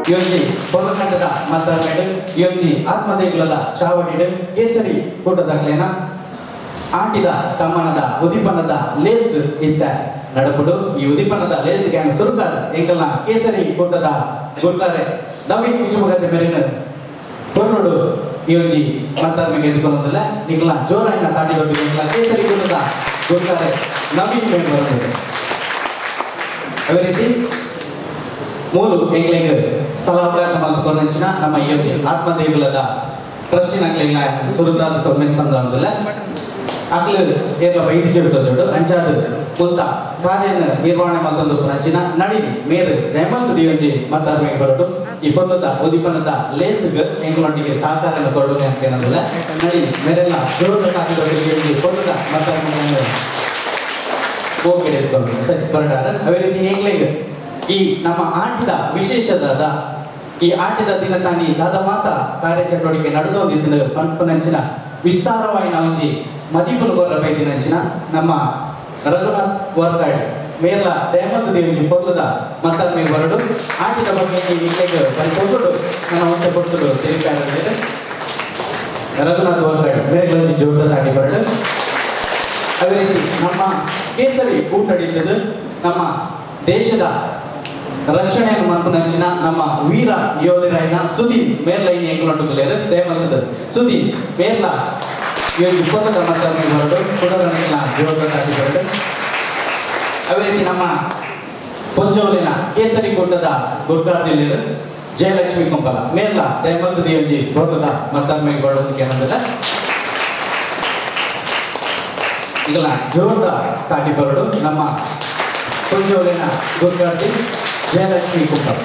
ಯೋಜಿ ಪೊಲಕಂಡದ ಮತಮೇಡು ಯೋಜಿ ಆತ್ಮದೇಗುಲದ ಚಾವಡಿಡು ಕೇಸರಿ ಕೂಟದಾಗಲೇನ ಆಟಿದ ತಮ್ಮನದ ಉದಿಪನದ ಲೇಸ್ ಇತ್ತ ನಡಪುಡು ಈ ಉದಿಪನದ ಲೇಸ್ಗೆ ಸುರುಕಾದ ಎಂಕಲ್ನ ಕೇಸರಿ ಕೂಟದ ಗುಡ್ತಾರೆ ನವೀನ್ ಕುಟುಂಬಗತೆ ಮೇರಿನ ಪೊರ್ನುಡು ಯೋಜಿ ಮತರ್ಮಿಗೆ ಎದುಕೊಳ್ಳೋದಿಲ್ಲ ನಿಗಲ ಜೋರಾಯಿನ ತಾಡಿದೊಡ್ಡು ಎಂಕಲ ಕೇಸರಿ ಕೂಟದ ಗುಡ್ತಾರೆ ನವೀನ್ ಮೇಡ್ ಬರುತ್ತದೆ ಅದೇ ರೀತಿ ಮೂರು ಎಂಗ್ಲೆಂಗ್ ಸ್ಥಳಾವಕಾಶ ಮಲ್ತುಕೊಂಡಂಚಿನ ನಮ್ಮ ಯೋಜಿ ಆತ್ಮದೇಗುಲದ ಟ್ರಸ್ಟಿನ ಅಂಗ್ಲೆಂಗ ಸುರುದಾದ ಸೊಮ್ಮೆನ್ ಸಂದರ್ಭದಲ್ಲ ಅಕ್ಲು ಏರ್ಲ ವೈದ್ಯ ಚೆಡುತ್ತದೊಡು ಅಂಚಾದ ಕುಲ್ತ ಕಾರ್ಯ ನಿರ್ವಹಣೆ ಮಲ್ತೊಂದು ಪುನಂಚಿನ ನಡಿ ಮೇರು ದಯಮಂತು ದಿಯೋಜಿ ಮತರ್ಮಿಗೆ ಬರಡು ಈ ಪೊನ್ನದ ಉದಿಪನದ ಲೇಸ್ಗೆ ಎಂಗ್ಲೊಂಡಿಗೆ ಸಹಕಾರನ ಕೊರಡು ಅಂತ ಏನಂದಿಲ್ಲ ನಡಿ ಮೇರೆಲ್ಲ ಜೋರದ ಕಾಸಿದೊಡ್ಡಿಗೆ ಪೊನ್ನದ ಮತರ್ಮಿಗೆ ಸರಿ ಬರಡಾರ ಅದೇ ರೀತಿ ಎಂಗ್ಲೆಂಗ್ ಈ ನಮ್ಮ ಆಟದ ವಿಶೇಷದಾದ ಈ ಆಟದ ದಿನ ತಾನಿ ದಾದ ಮಾತ ಕಾರ್ಯಚಟುವಟಿಕೆ ನಡೆದೋದಿದ್ದ ಪಂಪನಂಚಿನ ವಿಸ್ತಾರವಾಯಿನ ಒಂಜಿ ಮದಿಪುಲು ಗೊರ್ರ ಬೈದಿನಂಚಿನ ನಮ್ಮ ರಘುನಾಥ್ ವರ್ಗಾಡ್ ಮೇಲ ದಯಮಂತ ದೇವಜಿ ಪೊರ್ಲದ ಮತ್ತೊಮ್ಮೆ ಹೊರಡು ಆಟದ ಬಗ್ಗೆ ಈ ನಿಟ್ಟಿಗೆ ಪರಿಪೊಟ್ಟು ನನ್ನ ಹೊಟ್ಟೆ ಕೊಟ್ಟು ತಿಳಿಕಾಡಿದ್ದಾರೆ ರಘುನಾಥ್ ವರ್ಗಾಡ್ ಮೇಲೊಂಜಿ ಜೋರದ ಆಟಿ ಹೊರಡು ಅದೇ ರೀತಿ ನಮ್ಮ ಕೇಸರಿ ಕೂಟಡಿದ್ದು ನಮ್ಮ ದೇಶದ ರಕ್ಷಣೆಯನ್ನು ಮನ್ಪುನಂಚಿನ ನಮ್ಮ ವೀರ ಯೋಧರಾಯಿನ ಸುದೀನ್ ಮೇರ್ಲೈನ್ ಎಂಗ್ಲೊಂಡುಗಲೇರು ದೇಮಂತದ ಸುದೀನ್ ಮೇರ್ಲ ಯೋಜಿ ಪೊನ್ನದ ಮತರ್ಮಿ ಹೊರಡು ಕುಡರನೆಲ್ಲ ಜೋರದ ತಾಟಿ ಹೊರಡು ಅದೇ ರೀತಿ ನಮ್ಮ ಪೊಂಜೋಲಿನ ಕೇಸರಿ ಕೂಟದ ಗುರ್ಗಾರ್ದಿಲ್ಲೇರು ಜಯಲಕ್ಷ್ಮಿ ಕುಂಪಲ ಮೇರ್ಲ ದೇಮಂತ ದೇವಜಿ ಪೊನ್ನದ ಮತರ್ಮಿ ಹೊರಡೋದಕ್ಕೆ ಏನಂದ್ರೆ ಈಗಲ ಜೋರದ ತಾಟಿ ಹೊರಡು ನಮ್ಮ ಪೊಂಜೋಲಿನ ಗುರ್ಗಾರ್ದಿ ಜಯಲಕ್ಷ್ಮಿ ಕುಂಪಲ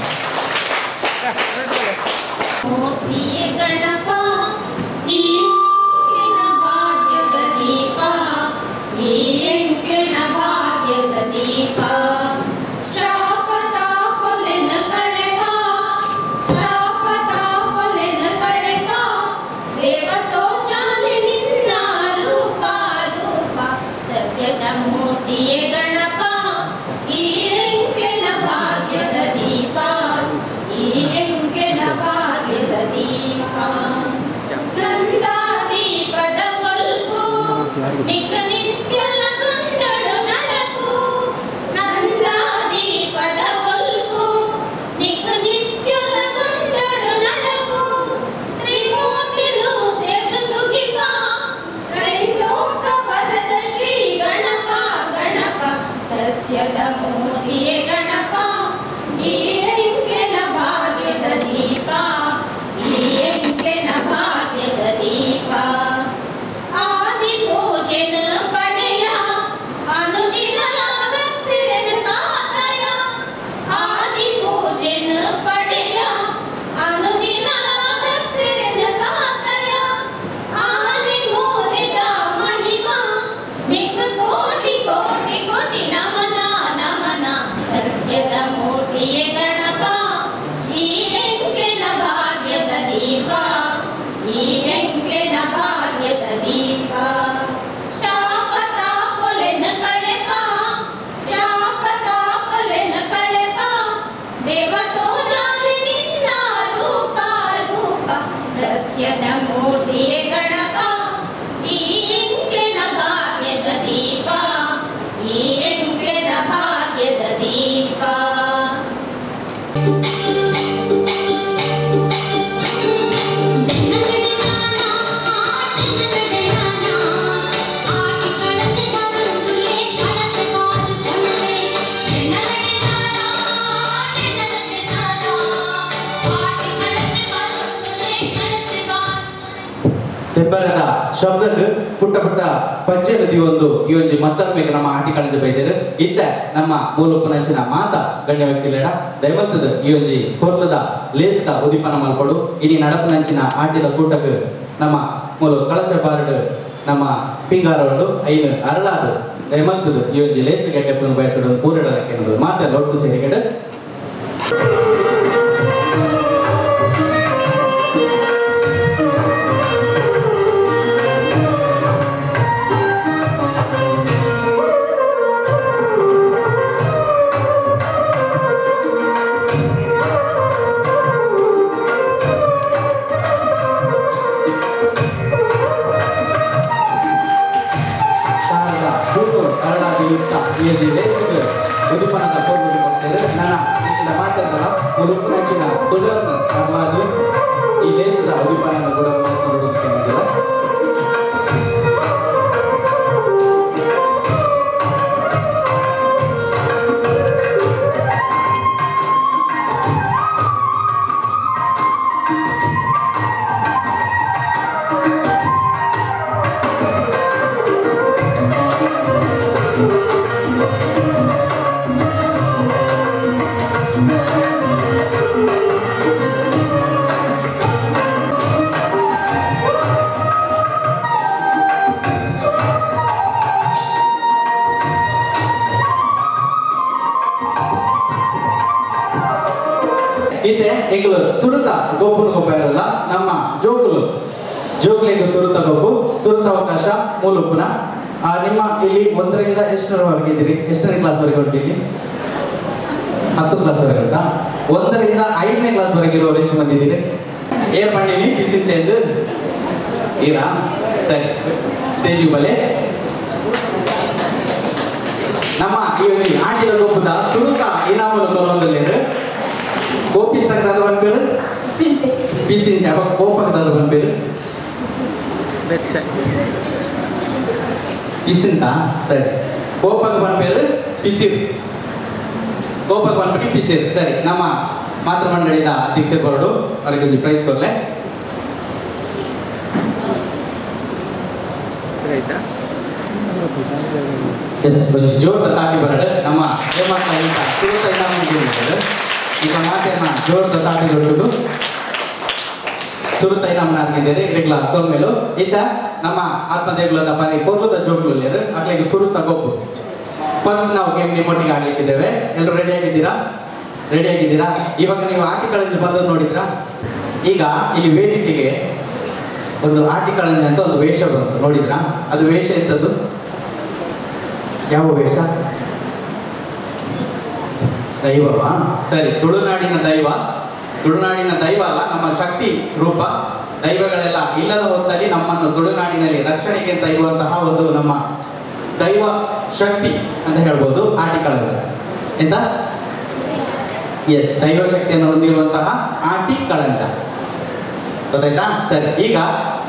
ತೆಬ್ಬರದ ಶಬ್ದಕ್ಕೆ ಪುಟ್ಟ ಪುಟ್ಟ ಪಂಚೆ ನದಿ ಒಂದು ಈ ಒಂದು ಮತ್ತೊಮ್ಮೆ ನಮ್ಮ ಆಟಿ ಕಳೆದು ಬೈದರು ಇತ್ತ ನಮ್ಮ ಮೂಲಪುನಂಚಿನ ಮಾತ ಗಣ್ಯ ವ್ಯಕ್ತಿಲೇಡ ದೈವತ್ತದ ಈ ಒಂದು ಕೊರ್ಲದ ಲೇಸ್ದ ಉದಿಪನ ಮಲ್ಪಡು ಇನಿ ನಡಪುನಂಚಿನ ಆಟಿದ ಕೂಟಕ್ಕೆ ನಮ್ಮ ಮೂಲ ಕಳಶ ಬಾರಡು ನಮ್ಮ ಪಿಂಗಾರೊಂಡು ಐನು ಅರಳಾದು ದೈವತ್ತದ ಈ ಒಂದು ಲೇಸ್ ಗಡ್ಡೆ ಪುನ ಬಯಸಡು ಪೂರಡಕ್ಕೆ ಮಾತೆಲ್ಲ ಒಟ್ಟು ಸೇರಿಗಡೆ ಇತ್ತ ಇಲ್ಲಿ ಲೇಸಿಗೆ ಉದುಪನದ ಪೊರ್ಲು ಕೊಡ್ತಾರೆ ನಾನು ಈಗ ಮಾತಾಡಲ್ಲ ಮುರುಕುನಂಚಿನ ತುಳನ್ನು ಅರ್ಲಾದು ಈ ಲೇಸದ ಉದುಪನದ ಕೂಡ ನೋಡುತ್ತಿದ್ದಿಲ್ಲ ಇದೆ ಈಗಲೂ ಸುರುತ ಗೋಪುನ ಗೊಬ್ಬರಲ್ಲ ನಮ್ಮ ಜೋಗುಲಿಗೆ ಸುರುತ ಗೊಬ್ಬು ಸುರುತ ಅವಕಾಶ ಮೂಲಪುನ ನಿಮ್ಮ ಇಲ್ಲಿ 1ರಿಂದ ಎಷ್ಟರವರೆಗೆ ಇದ್ದೀರಿ ಎಷ್ಟನೇ ಕ್ಲಾಸ್ ವರೆಗೆ ಹೊರಟಿಲ್ಲಿ 10 ಕ್ಲಾಸ್ ವರೆಗೆ ಉಂಟಾ 1ರಿಂದ 5ನೇ ಕ್ಲಾಸ್ ವರೆಗೆ ಇರೋರು ಎಷ್ಟು ಮಂದಿ ಇದ್ದೀರಿ ಏರ್ ಮಾಡಿನಿ ಪಿಸಿಂತೆಂದು ಈರಾ ಸರಿ ಸ್ಟೇಜಿಗೆ ಬಲೆ ನಮ್ಮ ಈ ಆಟಿದ ಗೊಬ್ಬದ ಸುರುತ ಇನಾಮಲು ಕೊಲೊಂದಲ್ಲಿ ಕೋಪಿಸ್ತಾಗ ಒಂದು ಬೇರು ಪಿಸಿಂತೆ ಅವಾಗ ಕೋಪಕದ ಒಂದು ಬೇರು ಪಿಸಿಂತ ಸರಿ ಕೋಪಕ ಒಂದು ಬೇರು ಪಿಸಿರು ಕೋಪಕ ಬಂದ್ಬಿಟ್ಟು ಪಿಸಿರು ಸರಿ ನಮ್ಮ ಮಾತೃ ಮಂಡಳಿದ ಅಧ್ಯಕ್ಷರು ಹೊರಡು ಅವರಿಗೆ ಒಂದು ಪ್ರೈಸ್ ಕೊಡಲೆ ಜೋರ್ ತಾಟಿ ಬರಡು ನಮ್ಮ ಏಮಾಡ್ತಾ ಇಲ್ಲ ಸುರುತ ಇನಾಮ ಈಗ ಮಾತೇನ ಜೋರ್ ತಾಟಿ ದೊಡ್ಡದು ಸುರುತ ಇನಾಮ ಆಗಿದ್ದಾರೆ ಇರಲಿಲ್ಲ ಸೋಲ್ಮೇಲು ಇದ್ದ ನಮ್ಮ ಆತ್ಮದೇಗುಲದ ಪರಿ ಪೊರ್ಲದ ಜೋಗುಲಲ್ಲಿ ಆಗ್ಲಿಕ್ಕೆ ಸುರುತ ಗೊಬ್ಬು ಫಸ್ಟ್ ನಾವು ಗೇಮ್ ನಿಮ್ಮೊಟ್ಟಿಗೆ ಆಡ್ಲಿಕ್ಕಿದ್ದೇವೆ ಎಲ್ಲರೂ ರೆಡಿ ಆಗಿದ್ದೀರಾ ಇವಾಗ ನೀವು ಆಟಿಕಳಂಜಿ ಬಂದದ್ದು ನೋಡಿದ್ರಾ ಈಗ ಇಲ್ಲಿ ವೇದಿಕೆಗೆ ಒಂದು ಆಟಿಕಳಂಜಿ ಅಂತ ಒಂದು ವೇಷ ಬಂತು ನೋಡಿದ್ರಾ ಅದು ವೇಷ ಎಂತದ್ದು ಯಾವ ವೇಷ ದೈವವಾ ಸರಿ ತುಳುನಾಡಿನ ದೈವ ಅಲ್ಲ ನಮ್ಮ ಶಕ್ತಿ ರೂಪ ದೈವಗಳೆಲ್ಲ ಇಲ್ಲದ ಹೊತ್ತಲ್ಲಿ ನಮ್ಮನ್ನು ತುಳುನಾಡಿನಲ್ಲಿ ರಕ್ಷಣೆಗೆ ಅಂತ ಇರುವಂತಹ ಒಂದು ನಮ್ಮ ದೈವ ಶಕ್ತಿ ಅಂತ ಹೇಳ್ಬೋದು ಆಟಿಕಳಂಜ ಎಂತ ಎಸ್ ದೈವ ಶಕ್ತಿಯನ್ನು ಹೊಂದಿರುವಂತಹ ಆಟಿಕಳಂಜ ಗೊತ್ತಾಯ್ತಾ ಸರಿ ಈಗ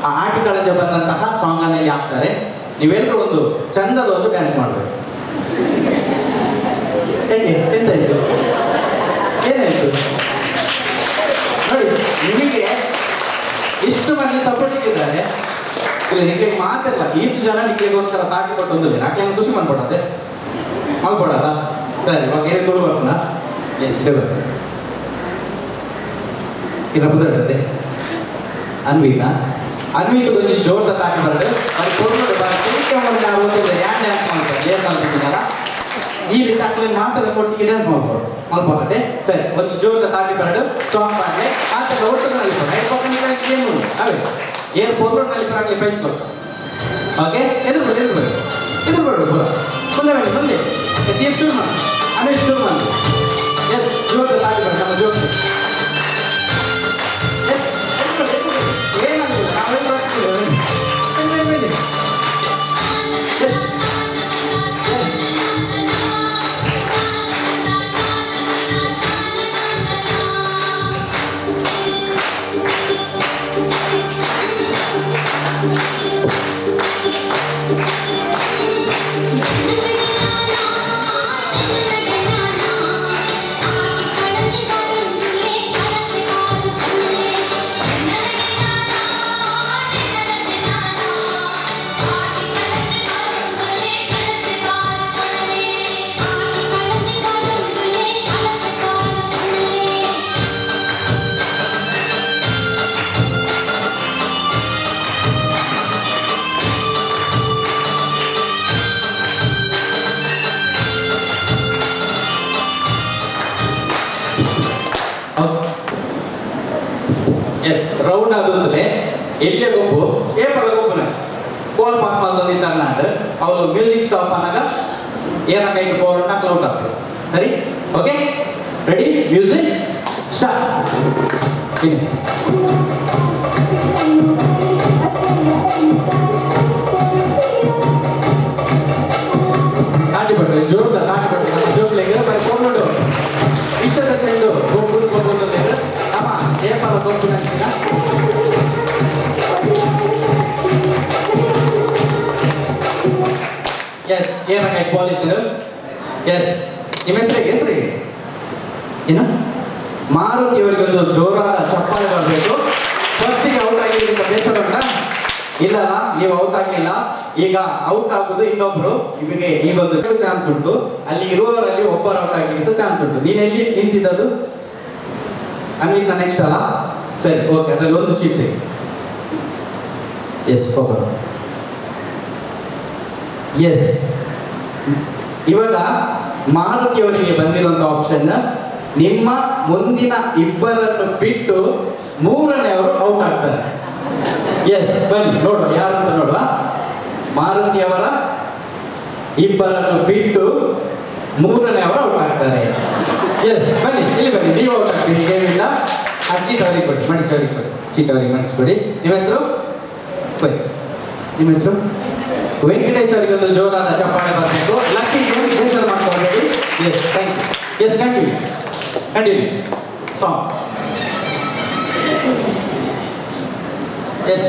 ಆ ಆಟಿಕಳಂಜ ಬಂದಂತಹ ಸಾಂಗ್ ಅನ್ನಲ್ಲಿ ಹಾಕ್ತಾರೆ ನೀವೆಲ್ಲರೂ ಒಂದು ಚಂದದ ಒಂದು ಡ್ಯಾನ್ಸ್ ಮಾಡಬೇಕು ಹೇಗೆ ಎಂತಾಯ್ತು ಏನಾಯ್ತು ನೋಡಿ ನಿಮಗೆ ಇಷ್ಟು ಮಂದಿ ಸಪೋರ್ಟ್ ಇದ್ದಾರೆ ಇಲ್ಲ ನಿಮಗೆ ಮಾತಿಲ್ಲ ಇಷ್ಟು ಜನ ನಿಮಗೆಗೋಸ್ಕರ ತಾಟಿ ಕೊಟ್ಟು ಬಂದಿಲ್ಲ ಯಾಕೆ ಖುಷಿ ಮಾಡ್ಕೊಡತ್ತೆ ಮಾಡ್ಕೊಡದ ಸರಿ ಇವಾಗ ಏನು ತೊಳ್ಬರ್ನ ಎಷ್ಟು ಇಲ್ಲ ಬಂದಿರುತ್ತೆ ಅನ್ವಿಗೆ ಒಂದು ಜೋರದ ತಾಟಿ ಬರಡು ಅದು ಕೊಡ್ಬೋದು ಯಾರು ಡ್ಯಾನ್ಸ್ ಮಾಡ್ತಾರೆ ಏನು ಮಾಡ್ತಿದ್ದಾರ ಈ ರೀತಿ ಹಾಕಲಿ ಮಾತ್ರ ಕೊಟ್ಟಿಗೆ ಡ್ಯಾನ್ಸ್ ಮಾಡ್ಬೋದು ಮಲ್ಬೋದತ್ತೆ ಸರಿ ಒಂದು ಜೋರದ ತಾಟಿ ಬರಡು ಸಾಂಗ್ ಮಾಡಲಿ ಆತ ಒಟ್ಟು ನಲಿಪ ಏನು ಅವೇ ಏನು ಪೊರ್ಲು ನಲಿಪರಾಗಲಿ ಪ್ರೈಸ್ ಕೊಡ್ತಾರೆ ಓಕೆ ಎದುರುಬೇಡು ಪೂರ ಮುಂದೆ ಎಷ್ಟು ಮಾಡಿ ಆಮೇಲೆ ಶುರು ಮಾಡಿ ಎಸ್ ಜೋರದ ತಾಟಿ ಬರಡು ನಮ್ಮ ಜೋರದ ಏನಾಗಲಿಲ್ಲ ನಾವೇನು ಬರ್ತೀವಿ ಎಸ್ ರೌಂಡ್ ಆದ್ರೆ ಎಲ್ಲಿಯ ಗೊಬ್ಬು ಏಪದ ಗೊಬ್ಬನ ಗೋಲ್ ಪಾಸ್ ಮಾಡ್ತಿದ್ದಾರೆ ನಾನು ಅವರು ಮ್ಯೂಸಿಕ್ ಸ್ಟಾಪ್ ಆನಾಗ ಏನ ಕೈಗೆ ಪವರ್ ಔಟ್ ಆಗ್ತದೆ ಸರಿ ಓಕೆ ರೆಡಿ ಮ್ಯೂಸಿಕ್ ಸ್ಟಾರ್ಟ್ ನಾಟಿ ಎಸ್ ಏನಾಗೈತೆ ಬಾಲ್ ಇತ್ತು. ಎಸ್ ನಿಮ್ಮ ಹೆಸರಿಗೆ ಏನು ಮಾರುತಿ ಅವರಿಗೊಂದು ಜೋರಾದ ಚಪ್ಪಾಳೆ ಬರಬೇಕು. ಫಸ್ಟಿಗೆ ಔಟ್ ಆಗಿದ್ದರಿಂದ ಬೇಸರ ಉಂಟಾ? ಇಲ್ಲ, ನೀವು ಔಟ್ ಆಗಲಿಲ್ಲ. ಈಗ ಔಟ್ ಆಗುದು ಇನ್ನೊಬ್ರು. ನಿಮಗೆ ಈಗೊಂದು ಚಾನ್ಸ್ ಉಂಟು. ಅಲ್ಲಿ ಇರುವವರಲ್ಲಿ ಒಬ್ಬರು ಔಟ್ ಆಗಲಿಕ್ಕೆ ಚಾನ್ಸ್ ಉಂಟು. ನೀನು ಎಲ್ಲಿ ನಿಂತಿದ್ದದು? ಅನ್ವಿತ ನೆಕ್ಸ್ಟ್ ಅಲ್ಲ? ಸರಿ, ಓಕೆ. ಅದರಲ್ಲಿ ಒಂದು ಚೀಟ್ ಇದೆ. ಎಸ್ ಹೋಗೋಣ. ಎಸ್, ಇವಾಗ ಮಾರುತಿಯವರಿಗೆ ಬಂದಿರುವಂತ ಆಪ್ಷನ್, ನಿಮ್ಮ ಮುಂದಿನ ಇಬ್ಬರನ್ನು ಬಿಟ್ಟು ಮೂರನೆಯವರು ಔಟ್ ಆಗ್ತಾರೆ. ಎಸ್, ಬನ್ನಿ ನೋಡುವ ಯಾರು ಅಂತ ನೋಡುವ. ಮಾರುತಿಯವರ ಇಬ್ಬರನ್ನು ಬಿಟ್ಟು ಮೂರನೆಯವರು ಔಟ್ ಆಗ್ತಾರೆ. ಎಸ್, ಬನ್ನಿ ಇಲ್ಲಿ ಬನ್ನಿ, ನೀವು ಔಟ್ ಆಗ್ತೀರಿ. ಗೇಮಿಂದ ಚೀಟ್ ಅವರಿಗೆ ಕೊಡಿ, ಮಡಿಚವರಿಗೆ ಕೊಡಿ, ಚೀಟ್ ಅವರಿಗೆ ಮಡಿಸ್ಕೊಡಿ. ನಿಮ್ಮ ಹೆಸರು ಬನ್ನಿ. ನಿಮ್ಮ ಹೆಸರು ವೆಂಕಟೇಶ್ ಅವರಿಗೆ ಒಂದು ಜೋರಾದ ಚಪ್ಪಾಳೆ ಬರಬೇಕು. ಲಕ್ಕಿ ಬೇಸರ ಮಾಡ್ಕೊಳ್ಬೇಡಿ. Yes, thank you. Yes, continue song. Yes,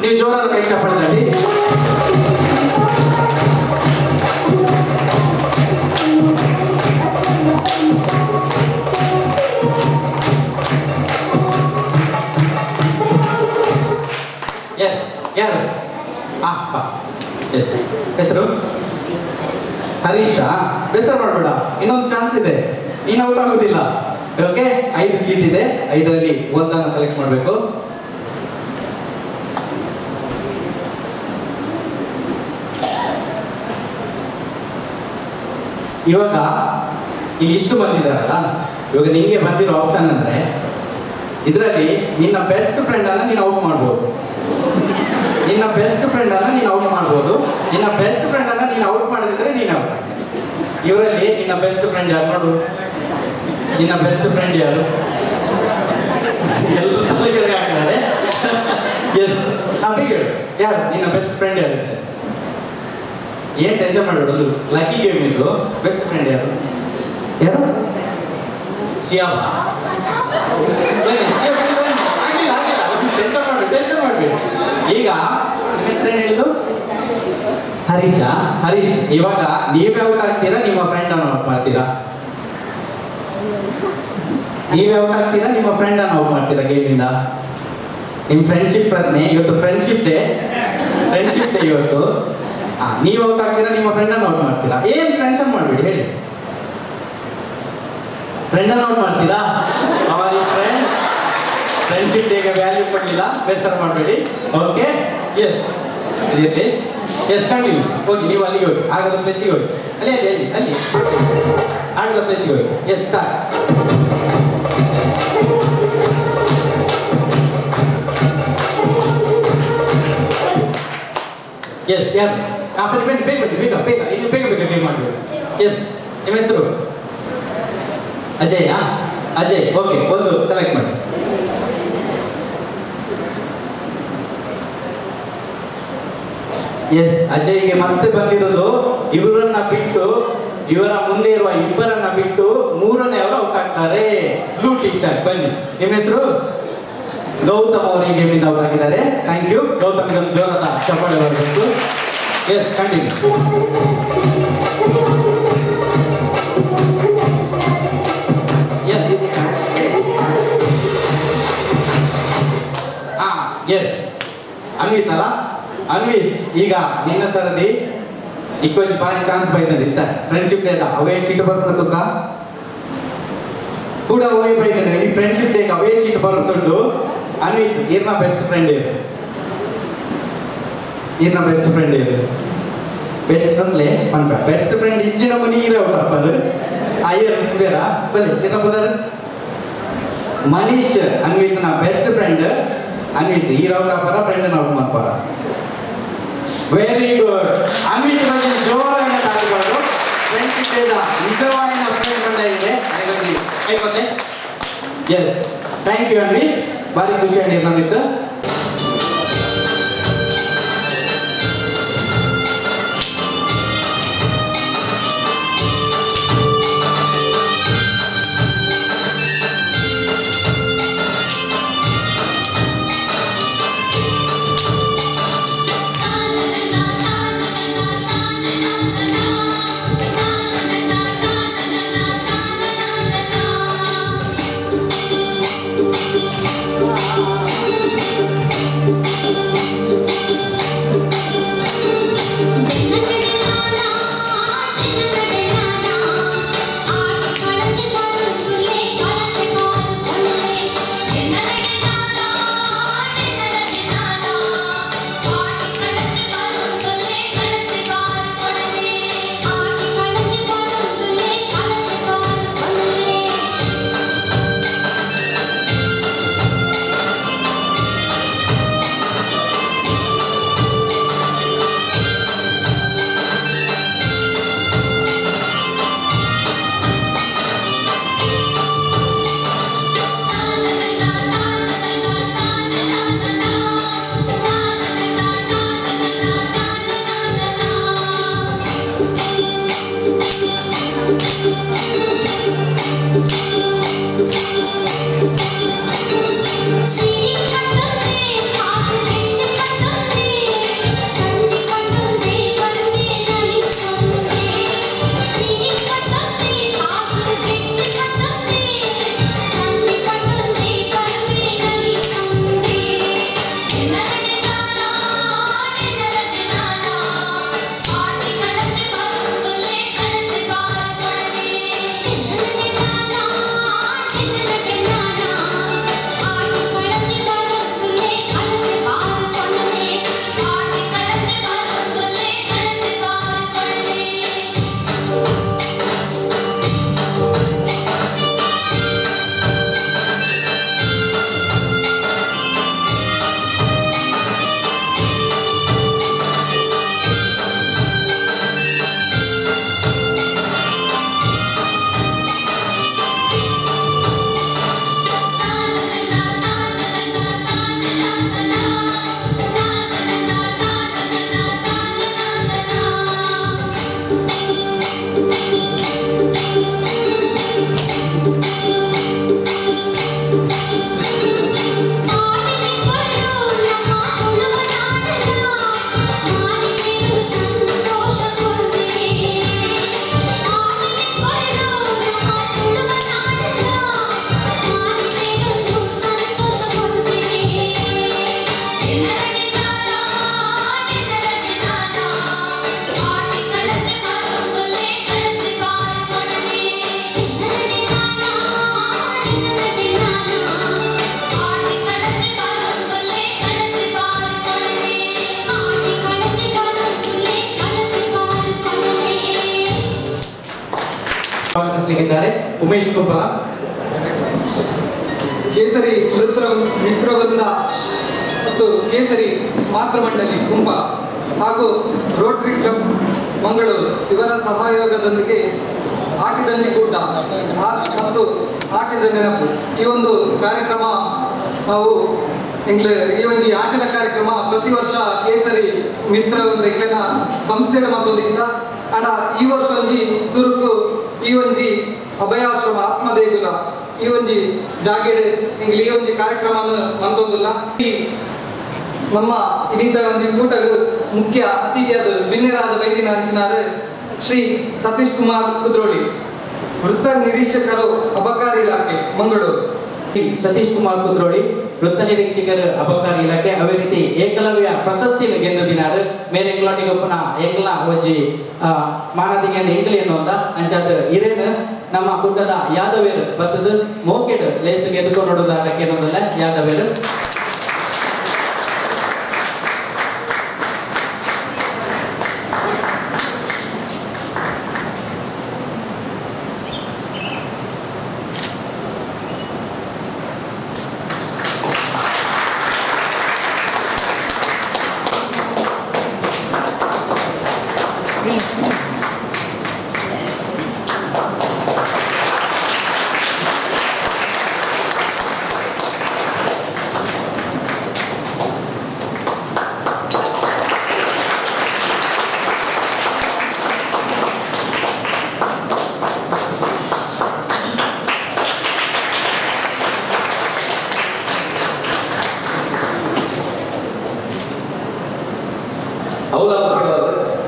ನೀವು ಜೋರಾದ ಕೈ ಚಪ್ಪಾಳೆ ತಟ್ಟಿ. ಎಸ್, ಯಾರು? ಎಸ್, ಹೆಸರು ಹರೀಶ. ಬೇಸರ ಮಾಡಬೇಡ, ಇನ್ನೊಂದು ಚಾನ್ಸ್ ಇದೆ, ನೀನು ಔಟ್ ಆಗುದಿಲ್ಲ. ಓಕೆ, 5 ಚೀಟ್ ಇದೆ, 5ರಲ್ಲಿ ಒಂದನ್ನು ಸೆಲೆಕ್ಟ್ ಮಾಡಬೇಕು. ಇವಾಗ ಇಲ್ಲಿ ಇಷ್ಟು ಬಂದಿದ್ದಾರಲ್ಲ, ಇವಾಗ ನಿಂಗೆ ಬಂದಿರೋ ಆಪ್ಷನ್ ಅಂದ್ರೆ ಇದರಲ್ಲಿ ನಿನ್ನ ಬೆಸ್ಟ್ ಫ್ರೆಂಡ್ ಅನ್ನ ನೀನು ಔಟ್ ಮಾಡ್ಬೋದು. ನಿನ್ನ ಬೆಸ್ಟ್ ಫ್ರೆಂಡ್ ಅನ್ನ ನೀನು ಔಟ್ ಮಾಡ್ಬೋದು. ನಿನ್ನ ಬೆಸ್ಟ್ ಫ್ರೆಂಡ್ ಅನ್ನ ನೀನು ಔಟ್ ಮಾಡದಿದ್ರೆ ನೀನು ಔಟ್. ಇವರಲ್ಲಿ ನಿನ್ನ ಬೆಸ್ಟ್ ಫ್ರೆಂಡ್ ಯಾರು ನೋಡು? ನಿನ್ನ ಬೆಸ್ಟ್ ಫ್ರೆಂಡ್ ಯಾರು? ಎಲ್ಲ ಹಾಕಿದ್ದಾರೆ. ಎಸ್, ಹೇಳು ಯಾರು ನಿನ್ನ ಬೆಸ್ಟ್ ಫ್ರೆಂಡ್ ಯಾರು? ಏನ್ ಟೆನ್ಷನ್ ಮಾಡಬೇಡೋದು, ಲಕ್ಕಿ ಗೇಮ್ ಇದು. ಬೆಸ್ಟ್ ಫ್ರೆಂಡ್ ಯಾರು? ಯಾರು? ಶಿಯಾವ. ಟೆನ್ಷನ್ ಮಾಡ್ಬೇಕು. ಈಗ ನಿಮ್ಮ ಹೆಸರು ಏನು ಹೇಳಿದ್ದು? ಹರೀಶ. ಹರೀಶ್, ಇವಾಗ ನೀವೇ ಔಟ್ ಆಗ್ತೀರಾ, ನಿಮ್ಮ ಫ್ರೆಂಡ್ ಅನ್ನು ಔಟ್ ಮಾಡ್ತೀರಾ? ನೀವೇ ಔಟ್ ಆಗ್ತೀರಾ, ನಿಮ್ಮ ಫ್ರೆಂಡ್ ಅನ್ನು ಔಟ್ ಮಾಡ್ತೀರಾ ಗೇಮಿಂದ? ನಿಮ್ ಫ್ರೆಂಡ್ಶಿಪ್ ಪ್ರಶ್ನೆ ಇವತ್ತು. ಫ್ರೆಂಡ್ಶಿಪ್ ಡೇ ಇವತ್ತು. ನೀವು ಔಟ್ ಆಗ್ತೀರಾ, ನಿಮ್ಮ ಫ್ರೆಂಡ್ ಅನ್ನು ಔಟ್ ಮಾಡ್ತೀರಾ? ಏನ್ ಟೆನ್ಷನ್ ಮಾಡ್ಬೇಡಿ, ಹೇಳಿ. ಫ್ರೆಂಡ್ ಅನ್ನು ಔಟ್ ಮಾಡ್ತೀರಾ? ಅವರ ಫ್ರೆಂಡ್ ಫ್ರೆಂಡ್ಶಿಪ್ ಡೇಗೆ ವ್ಯಾಲ್ಯೂ ಕೊಡಲಿಲ್ಲ, ಬೇಸರ ಮಾಡಬೇಡಿ. ಓಕೆ, ಎಸ್ ಇದಿರಲಿ. Yes, continue. ಹೋಗಿ, ನೀವು ಅಲ್ಲಿಗೆ ಹೋಗಿ, ಆಗದ ಪ್ಲೇಸಿಗೆ ಹೋಗಿ. ಅಲ್ಲಿ ಆಗದ ಪ್ಲೇಸಿಗೆ ಹೋಗಿ. S, start. ಎಸ್, ಯಾರು? ಬನ್ನಿ, ಬೇಗ ಇನ್ನು ಬೇಗ ಗೇಮ್ ಮಾಡಬೇಕು. ಎಸ್, ನಿಮ್ಮ ಹೆಸರು ಅಜಯ್. ಅಜಯ್, ಓಕೆ. ಒಂದು ಸೆಲೆಕ್ಟ್ ಮಾಡಿ. ಎಸ್, ಅಜಯ್ಗೆ ಮತ್ತೆ ಬಂದಿರೋದು ಇವರನ್ನ ಬಿಟ್ಟು, ಇವರ ಮುಂದೆ ಇರುವ ಇಬ್ಬರನ್ನ ಬಿಟ್ಟು ಮೂರನೆಯವರು ಔಟ್ ಆಗ್ತಾರೆ. Blue T shirt. ಬನ್ನಿ, ನಿಮ್ಮ ಹೆಸರು ಗೌತಮ್ ಅವರು ಈ ಗೇಮಿಂದ ಔಟ್ ಆಗಿದ್ದಾರೆ. Thank you. ಗೌತಮ್ ಜೋರಾದ ಚಪ್ಪಾಳೆ ಬರಬೇಕು. S, continue. ಎಸ್, ಅನ್ವಿತ್ ಅಲ್ಲ? ಅನ್ವಿತ್, ಈಗ ನಿನ್ನ ಸರದಿ ಇಕ್ಕೊಂದು ಬಾರಿ ಚಾನ್ಸ್ ಬೈದಂತ ಫ್ರೆಂಡ್ಶಿಪ್ ಡೇದ ಅವೇ ಚೀಟ್ ಬರ್ತಕ್ಕ ಕೂಡ ಅವೇ ಬೈದಾನೆ. ಈ ಫ್ರೆಂಡ್ಶಿಪ್ ಡೇಗೆ ಅವೇ ಚೀಟ್ ಬರುತ್ತುಂಟು. ಅನ್ವಿತ್, ಈರ್ನ ಬೆಸ್ಟ್ ಫ್ರೆಂಡ್ ಇದು. ಈರ್ನ ಬೆಸ್ಟ್ ಫ್ರೆಂಡ್ ಇದು. ಬೆಸ್ಟ್ ಅಂತಲೇ ಪಂಕ ಬೆಸ್ಟ್ ಫ್ರೆಂಡ್ ಇಜ್ಜಿನ ಮುನಿಗಿರ ಔಟಪ್ಪರು ಅಯ್ಯರ್ ಬೇರ ಬಲ್ಲಿ ಇರ ಬದರ್ ಮನೀಶ್ ಅನ್ವಿತ್ನ ಬೆಸ್ಟ್ ಫ್ರೆಂಡ್. ಅನ್ವಿತ್ ಈ ರೌಟ್ ಹಾಪಾರ, ಫ್ರೆಂಡ್ ಔಟ್ ಮಾಡ್ಪಾರ. Very good. ಅನ್ವಿತ್ ಬಗ್ಗೆ ಜೋರಾಗಿ ತಾಕಬಾರದು. ಫ್ರೆಂಡ್ಶಿಪ್ ಡೇದ ನಿಜವಾದ ಫ್ರೆಂಡ್ ಇದೆ. Yes, thank you Anvith. ಭಾರಿ ಖುಷಿ ಆಗಿದೆ ಅನ್ವಿತ್. ಸ್ವಾಗತಿಸಲಿದ್ದಾರೆ ಉಮೇಶ್ ಕುಂಬಳ. ಕೇಸರಿ ಮಿತ್ರವೃಂದ ಮತ್ತು ಕೇಸರಿ ಮಾತೃಮಂಡಲಿ ಕುಂಬ ಹಾಗೂ ರೋಟರಿ ಕ್ಲಬ್ ಮಂಗಳೂರು ಇವರ ಸಹಯೋಗದೊಂದಿಗೆ ಆಟಿದಂಜಿ ಕೂಟ ಮತ್ತು ಆಟಿದ ನೆನಪು ಈ ಒಂದು ಕಾರ್ಯಕ್ರಮ ನಾವು ಈ ಒಂಜಿ ಆಟದ ಕಾರ್ಯಕ್ರಮ ಪ್ರತಿ ವರ್ಷ ಕೇಸರಿ ಮಿತ್ರ ಒಂದು ಇಕ್ಲೆನ ಸಂಸ್ಥೆಗಳ ಮತ್ತೊಂದಿತ್ತ ಅಣ್ಣ ಈ ವರ್ಷ ಒಂಜಿ ಸುರುಕು ಈ ಒಂಜಿ ಅಭಯಾಶ್ರಮ ಆತ್ಮದೇಗುಲ ಈ ಒಂಜಿ ಜಾಗೆಡೆ ಇಂಗ್ಲಿ ಈ ಒಂಜಿ ಕಾರ್ಯಕ್ರಮ ಮಂತೊಂದುಲ್ಲ. ಈ ನಮ್ಮ ಇನ್ನಿತ ಒಂಜಿ ಕೂಟಗಳು ಮುಖ್ಯ ಅತಿಥಿಯಾದ ಬಿನ್ನೆರಾದ ವೈದ್ಯನ ಹಂಚಿನಾರು ಶ್ರೀ ಸತೀಶ್ ಕುಮಾರ್ ಕುದ್ರೋಳಿ, ವೃತ್ತ ನಿರೀಕ್ಷಕರು ಅಬಕಾರಿ ಇಲಾಖೆ ಮಂಗಳೂರು. ಸತೀಶ್ ಕುಮಾರ್ ಕುದ್ರೋಳಿ ವೃತ್ತ ನಿರೀಕ್ಷಕರು ಅಬಕಾರಿ ಇಲಾಖೆ ಅವೇ ರೀತಿ ಏಕಲವ್ಯ ಪ್ರಶಸ್ತಿ ಗೆದ್ದಿನಾರು ಮೇರೆ ಎಂಗ್ಲೊಟ್ಟಿಗೆ ಪುನಃ ಎಂಗ್ಲ ಒಂಜಿ ಮಾನದಿಗೆ ಎಂಗ್ಲಿ ಅನ್ನೋದ ಅಂಚಾದ ಇರೇನು ನಮ್ಮ ಕುಟ್ಟದ ಯಾದವೇರು ಬತ್ತದ ಮೋಕೆಡ್ ಲೇಸ್ ಎದ್ಕೊಂಡು ನೋಡೋದಾಟಕ್ಕೆ ಅನ್ನೋದಲ್ಲ ಯಾದವೇರು.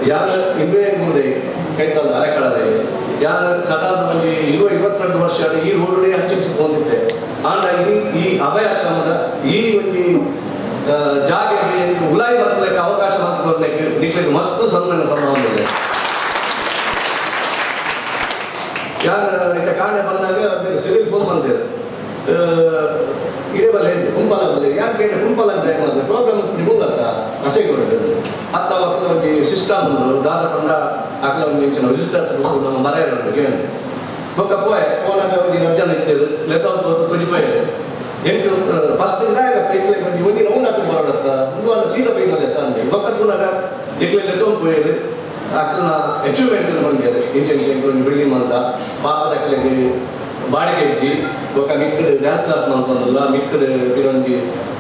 ಯಾರು ಇಂಬೆ ಮುಂದೆ ಕೈತಂದು ಅರೆಕಳದೆ ಯಾರು ಸದಾದ ಒಂದು 22 ವರ್ಷ ಈ ರೋಡೇ ಹಚ್ಚಿಕೊಂಡಿದ್ದೆ ಆಂಡ ಈ ಅಭಯಾಶ್ರಮದ ಈ ಒಂದು ಜಾಗೆಗೆ ಉಲಾಯಿ ಬರಲಿಕ್ಕೆ ಅವಕಾಶ ಮಾಡ್ಕೊಳ್ಳಲಿಕ್ಕೆ ನಿಕ್ಲಿಕ್ಕೆ ಮಸ್ತ್ ಸಂಭ್ರಮ ಇದೆ. ಯಾರು ಇತ್ತ ಕಾಣೆ ಬಂದಾಗ ಸಿವಿಲ್ ಫೋನ್ ಬಂದಿದೆ ಇಡೇ ಬಲ್ಲ ಗುಂಪಲ ಬಂದಿದೆ ಯಾಕೆ ಗುಂಪಲ ಅಂತ ಮಾಡಿದೆ ಪ್ರೋಗ್ರಾಮ್ ಮೂಲಕ ಹಸೆಗೊಂಡು ಅಥವಾ ಒಂದು ಸಿಸ್ಟಮ್ ದಾದ ಬಂದ ಅక్కడ ಒಂದು ಇಂಚಿನ ವಿಸಿಟರ್ಸ್ ನಮ್ಮ ಮರೆಯರಿಗೆ ಬೊಕ್ಕ ಪೋನಾಗ ಒಂದು ಜನ ಇರ್ತೇವೆ ಲೆಕ್ಕ ತುಜಿಪೋಯದು ಎಂಟು ಫಸ್ಟ್ ಇದ್ದಾಗ ಒಂದು ರೌಂಡ್ ಬರೋಡತ್ತ ಒಂದು ಸೀದಾ ಬೈಕ್ ಅಂದ್ರೆ ಬೊಕ್ಕನಾಗ ಇಕ್ಲೆಲ್ಲ ತೊಂಪೋಯದು ಅಕ್ಕನ ಅಚೀವ್ಮೆಂಟ್ ಬಂದಿದೆ ಇಂಚಿನ ಬಿಲ್ಡಿಂಗ್ ಅಂತ ಪಾಪದ ಅಕ್ಕಲಿಗೆ ಬಾಡಿಗೆ ಇಜ್ಜಿ ఒక మిక్కడు డ్యాన్స్ క్లాస్ మంతొందుಲ್ಲ మిక్కడు ಇರೊಂದಿ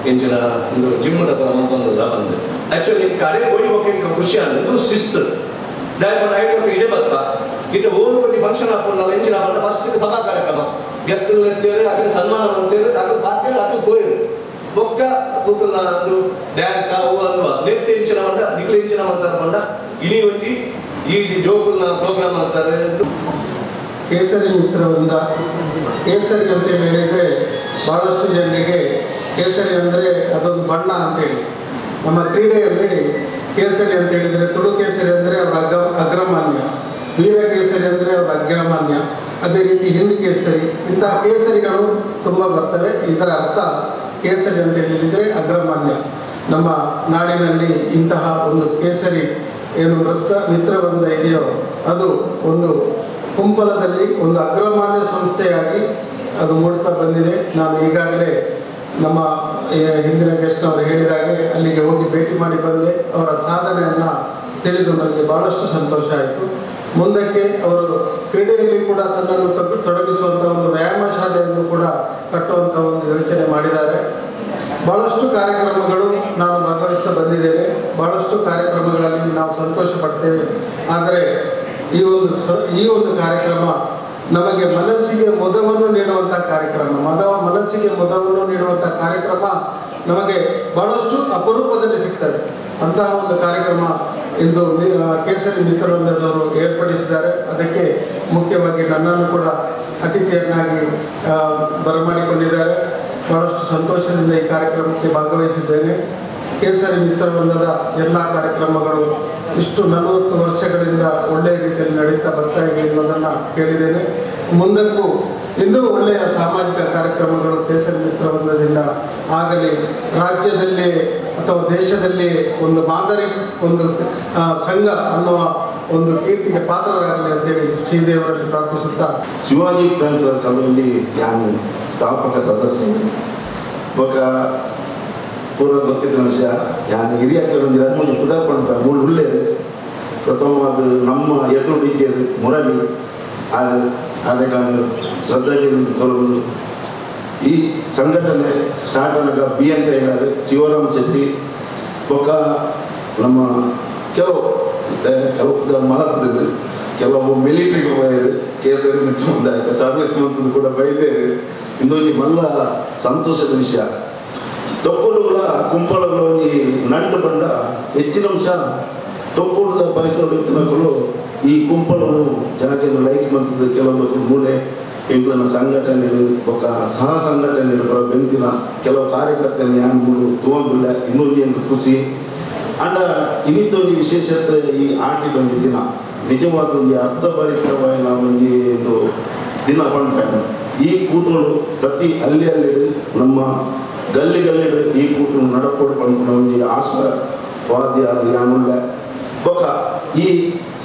ಎಂಚಿನ ಒಂದು ಜಿಮ್ಮದ ಮಂತೊಂದುಲ್ಲ ಬಂದು ಆಕ್ಚುಲಿ ಕಡೆ ಹೋಗಿ ಹೋಗಿ ಖುಷಿ ಅನ್ನೋದು ಶಿಸ್ತು ದಯವಿಟ್ಟು ಐದು ಇಡೇ ಬತ್ತ ಇದು ಓದು ಒಂದು ಫಂಕ್ಷನ್ ಹಾಕೊಂಡಲ್ಲ ಎಂಚಿನ ಬಂದ ಫಸ್ಟ್ ಸಭಾ ಕಾರ್ಯಕ್ರಮ ಗೆಸ್ಟ್ಗಳು ಇರ್ತೇವೆ ಅದಕ್ಕೆ ಸನ್ಮಾನ ಮಾಡ್ತೇವೆ ಅದು ಬಾಕಿದ್ರೆ ಅದು ಹೋಯ್ರು ಒಕ್ಕ ಕೂತಲ್ಲ ಒಂದು ಡ್ಯಾನ್ಸ್ ಅವು ಅಲ್ವಾ ನೆಟ್ ಎಂಚಿನ ಬಂದ ನಿಕ್ಲೆ ಎಂಚಿನ ಅಂತಾರೆ ಬಂದ ಇಡೀ ಒಟ್ಟಿ ಈ ಜೋಕುಲ್ನ ಪ್ರೋಗ್ರಾಮ್ ಅಂತಾರೆ. ಕೇಸರಿ ಮಿತ್ರವೃಂದ ಕೇಸರಿ ಅಂತೇಳಿ ಹೇಳಿದರೆ ಭಾಳಷ್ಟು ಜನರಿಗೆ ಕೇಸರಿ ಅಂದರೆ ಅದೊಂದು ಬಣ್ಣ ಅಂತೇಳಿ. ನಮ್ಮ ಕ್ರೀಡೆಯಲ್ಲಿ ಕೇಸರಿ ಅಂತ ಹೇಳಿದರೆ ತುಳು ಕೇಸರಿ ಅಂದರೆ ಅವರ ಅಗ್ರಮಾನ್ಯ, ವೀರ ಕೇಸರಿ ಅಂದರೆ ಅವರ ಅಗ್ರಮಾನ್ಯ, ಅದೇ ರೀತಿ ಹಿಂದ್ ಕೇಸರಿ ಇಂತಹ ಕೇಸರಿಗಳು ತುಂಬ ಬರ್ತವೆ. ಇದರ ಅರ್ಥ ಕೇಸರಿ ಅಂತ ಹೇಳಿದರೆ ಅಗ್ರಮಾನ್ಯ. ನಮ್ಮ ನಾಡಿನಲ್ಲಿ ಇಂತಹ ಒಂದು ಕೇಸರಿ ಏನು ಮಿತ್ರವೃಂದ ಇದೆಯೋ ಅದು ಒಂದು ಕುಂಪಲದಲ್ಲಿ ಒಂದು ಅಗ್ರಮಾನ್ಯ ಸಂಸ್ಥೆಯಾಗಿ ಅದು ಮೂಡ್ತಾ ಬಂದಿದೆ. ನಾನು ಈಗಾಗಲೇ ನಮ್ಮ ಹಿಂದಿನ ಗೆಸ್ಟ್ನವರು ಹೇಳಿದಾಗೆ ಅಲ್ಲಿಗೆ ಹೋಗಿ ಭೇಟಿ ಮಾಡಿ ಬಂದೆ. ಅವರ ಸಾಧನೆಯನ್ನು ತಿಳಿದು ನನಗೆ ಭಾಳಷ್ಟು ಸಂತೋಷ ಆಯಿತು. ಮುಂದಕ್ಕೆ ಅವರು ಕ್ರೀಡೆಯಲ್ಲಿ ಕೂಡ ತನ್ನನ್ನು ತೊಡಗಿಸುವಂಥ ಒಂದು ವ್ಯಾಯಾಮ ಶಾಲೆಯನ್ನು ಕೂಡ ಕಟ್ಟುವಂಥ ಒಂದು ಯೋಚನೆ ಮಾಡಿದ್ದಾರೆ. ಭಾಳಷ್ಟು ಕಾರ್ಯಕ್ರಮಗಳು ನಾನು ಭಾಗವಹಿಸ್ತಾ ಬಂದಿದ್ದೇನೆ. ಭಾಳಷ್ಟು ಕಾರ್ಯಕ್ರಮಗಳಲ್ಲಿ ನಾವು ಸಂತೋಷ ಪಡ್ತೇವೆ. ಆದರೆ ಈ ಒಂದು ಕಾರ್ಯಕ್ರಮ ನಮಗೆ ಮನಸ್ಸಿಗೆ ಮುದವನ್ನು ನೀಡುವಂಥ ಕಾರ್ಯಕ್ರಮ, ಮನಸ್ಸಿಗೆ ಮುದವನ್ನು ನೀಡುವಂಥ ಕಾರ್ಯಕ್ರಮ ನಮಗೆ ಭಾಳಷ್ಟು ಅಪರೂಪದಲ್ಲಿ ಸಿಗ್ತದೆ. ಅಂತಹ ಒಂದು ಕಾರ್ಯಕ್ರಮ ಇಂದು ಕೇಸರಿ ಮಿತ್ರವೃಂದದವರು ಏರ್ಪಡಿಸಿದ್ದಾರೆ. ಅದಕ್ಕೆ ಮುಖ್ಯವಾಗಿ ನನ್ನನ್ನು ಕೂಡ ಅತಿಥಿಯನ್ನಾಗಿ ಬರಮಾಡಿಕೊಂಡಿದ್ದಾರೆ. ಭಾಳಷ್ಟು ಸಂತೋಷದಿಂದ ಈ ಕಾರ್ಯಕ್ರಮಕ್ಕೆ ಭಾಗವಹಿಸಿದ್ದೇನೆ. ಕೇಸರಿ ಮಿತ್ರವೃಂದದ ಎಲ್ಲ ಕಾರ್ಯಕ್ರಮಗಳು ಇಷ್ಟು 40 ವರ್ಷಗಳಿಂದ ಒಳ್ಳೆಯ ರೀತಿಯಲ್ಲಿ ನಡೀತಾ ಬರ್ತಾ ಇದೆ ಎನ್ನುವುದನ್ನು ಕೇಳಿದ್ದೇನೆ. ಮುಂದಕ್ಕೂ ಇನ್ನೂ ಒಳ್ಳೆಯ ಸಾಮಾಜಿಕ ಕಾರ್ಯಕ್ರಮಗಳು ಕೇಸರಿ ಮಿತ್ರವೃಂದದಿಂದ ಆಗಲಿ, ರಾಜ್ಯದಲ್ಲಿ ಅಥವಾ ದೇಶದಲ್ಲಿ ಒಂದು ಮಾದರಿ ಒಂದು ಸಂಘ ಅನ್ನುವ ಒಂದು ಕೀರ್ತಿಗೆ ಪಾತ್ರರಾಗಲಿ ಅಂತೇಳಿ ಶ್ರೀದೇವರಲ್ಲಿ ಪ್ರಾರ್ಥಿಸುತ್ತಾ ಶಿವಾಜಿ ಫ್ರೆಂಡ್ಸ್ ಸರ್ಕಲ್ನಲ್ಲಿ ಯಾನು ಸ್ಥಾಪಕ ಸದಸ್ಯ ఒక ಪೂರ್ವ ಗೊತ್ತಿದ್ದ ವಿಷಯ ಯಾನು ಹಿರಿಯ ಕೆಲವೊಂದು 2-3 ಪುದಾರ್ಪಣೆ ಮೂರು ಉಳ್ಳೇರು ಪ್ರಥಮವಾದ ನಮ್ಮ ಎದುರುಡಿಕೆರು ಮುರಳಿ ಆದ್ರೆ ಶ್ರದ್ಧಾಂಜಲಿ ಈ ಸಂಘಟನೆ ಸ್ಟಾರ್ಟ್ ಆದಾಗ BN ಕೈಗಾರು ಶಿವರಾಮ್ ಶೆಟ್ಟಿ ఒక ನಮ್ಮ ಕೆಲವು ಮಲತದ್ದು ಕೆಲವು ಮಿಲಿಟರಿಗೆ ಹೋಯ್ರು ಕೇಸರಿ ಮಿತ್ರ ಮುಂದಾಯ್ತು ಸರ್ವಿಸ್ ಮಂತದ್ದು ಕೂಡ ಬೈದೇರು ಇಂದೊಂದು ಮಲ್ಲ ಸಂತೋಷದ ವಿಷಯ ತೊಕ್ಕೋಡುಗಳ ಕುಂಪಳಗಳ ಒಂದು ನಂಟು ಬಂದ ಹೆಚ್ಚಿನ ಅಂಶ ತೊಕ್ಕೋಡದ ಪರಿಸರ ವ್ಯಕ್ತಿಗಳು ಈ ಕುಂಪಳನ್ನು ಜನಕ್ಕೆ ಲೈಕ್ ಮಾಡ್ತದ್ದು ಕೆಲವೊಂದು ಮೂಲೆ ಇಂಗ್ಲನ್ನ ಸಂಘಟನೆಗಳು ఒక ಸಹ ಸಂಘಟನೆಗಳು ಬೆಂತಿನ ಕೆಲವು ಕಾರ್ಯಕರ್ತರು ಯಾರು ಮೂರು ತಗೊಂಡಿಲ್ಲ ಇನ್ನೊಂದು ಎಂದು ಖುಷಿ ಅಂಡ ಇನ್ನಿತ್ತೊಂದು ವಿಶೇಷತೆ ಈ ಆಟಿದೊಂದು ದಿನ ನಿಜವಾದ ಒಂದು ಅರ್ಥಭರಿತವಾದ ಒಂದು ದಿನ ಬಂದ ಈ ಕೂಟಗಳು ಪ್ರತಿ ಅಲ್ಲಿ ನಮ್ಮ ಗಲ್ಲಿ ಈ ಕೂಟು ನಡಪೋಡು ಬಂದ ಒಂದು ಆಶಾವಾದಿ ಅದು ಯಾನುಲ್ಲ ఒక ಈ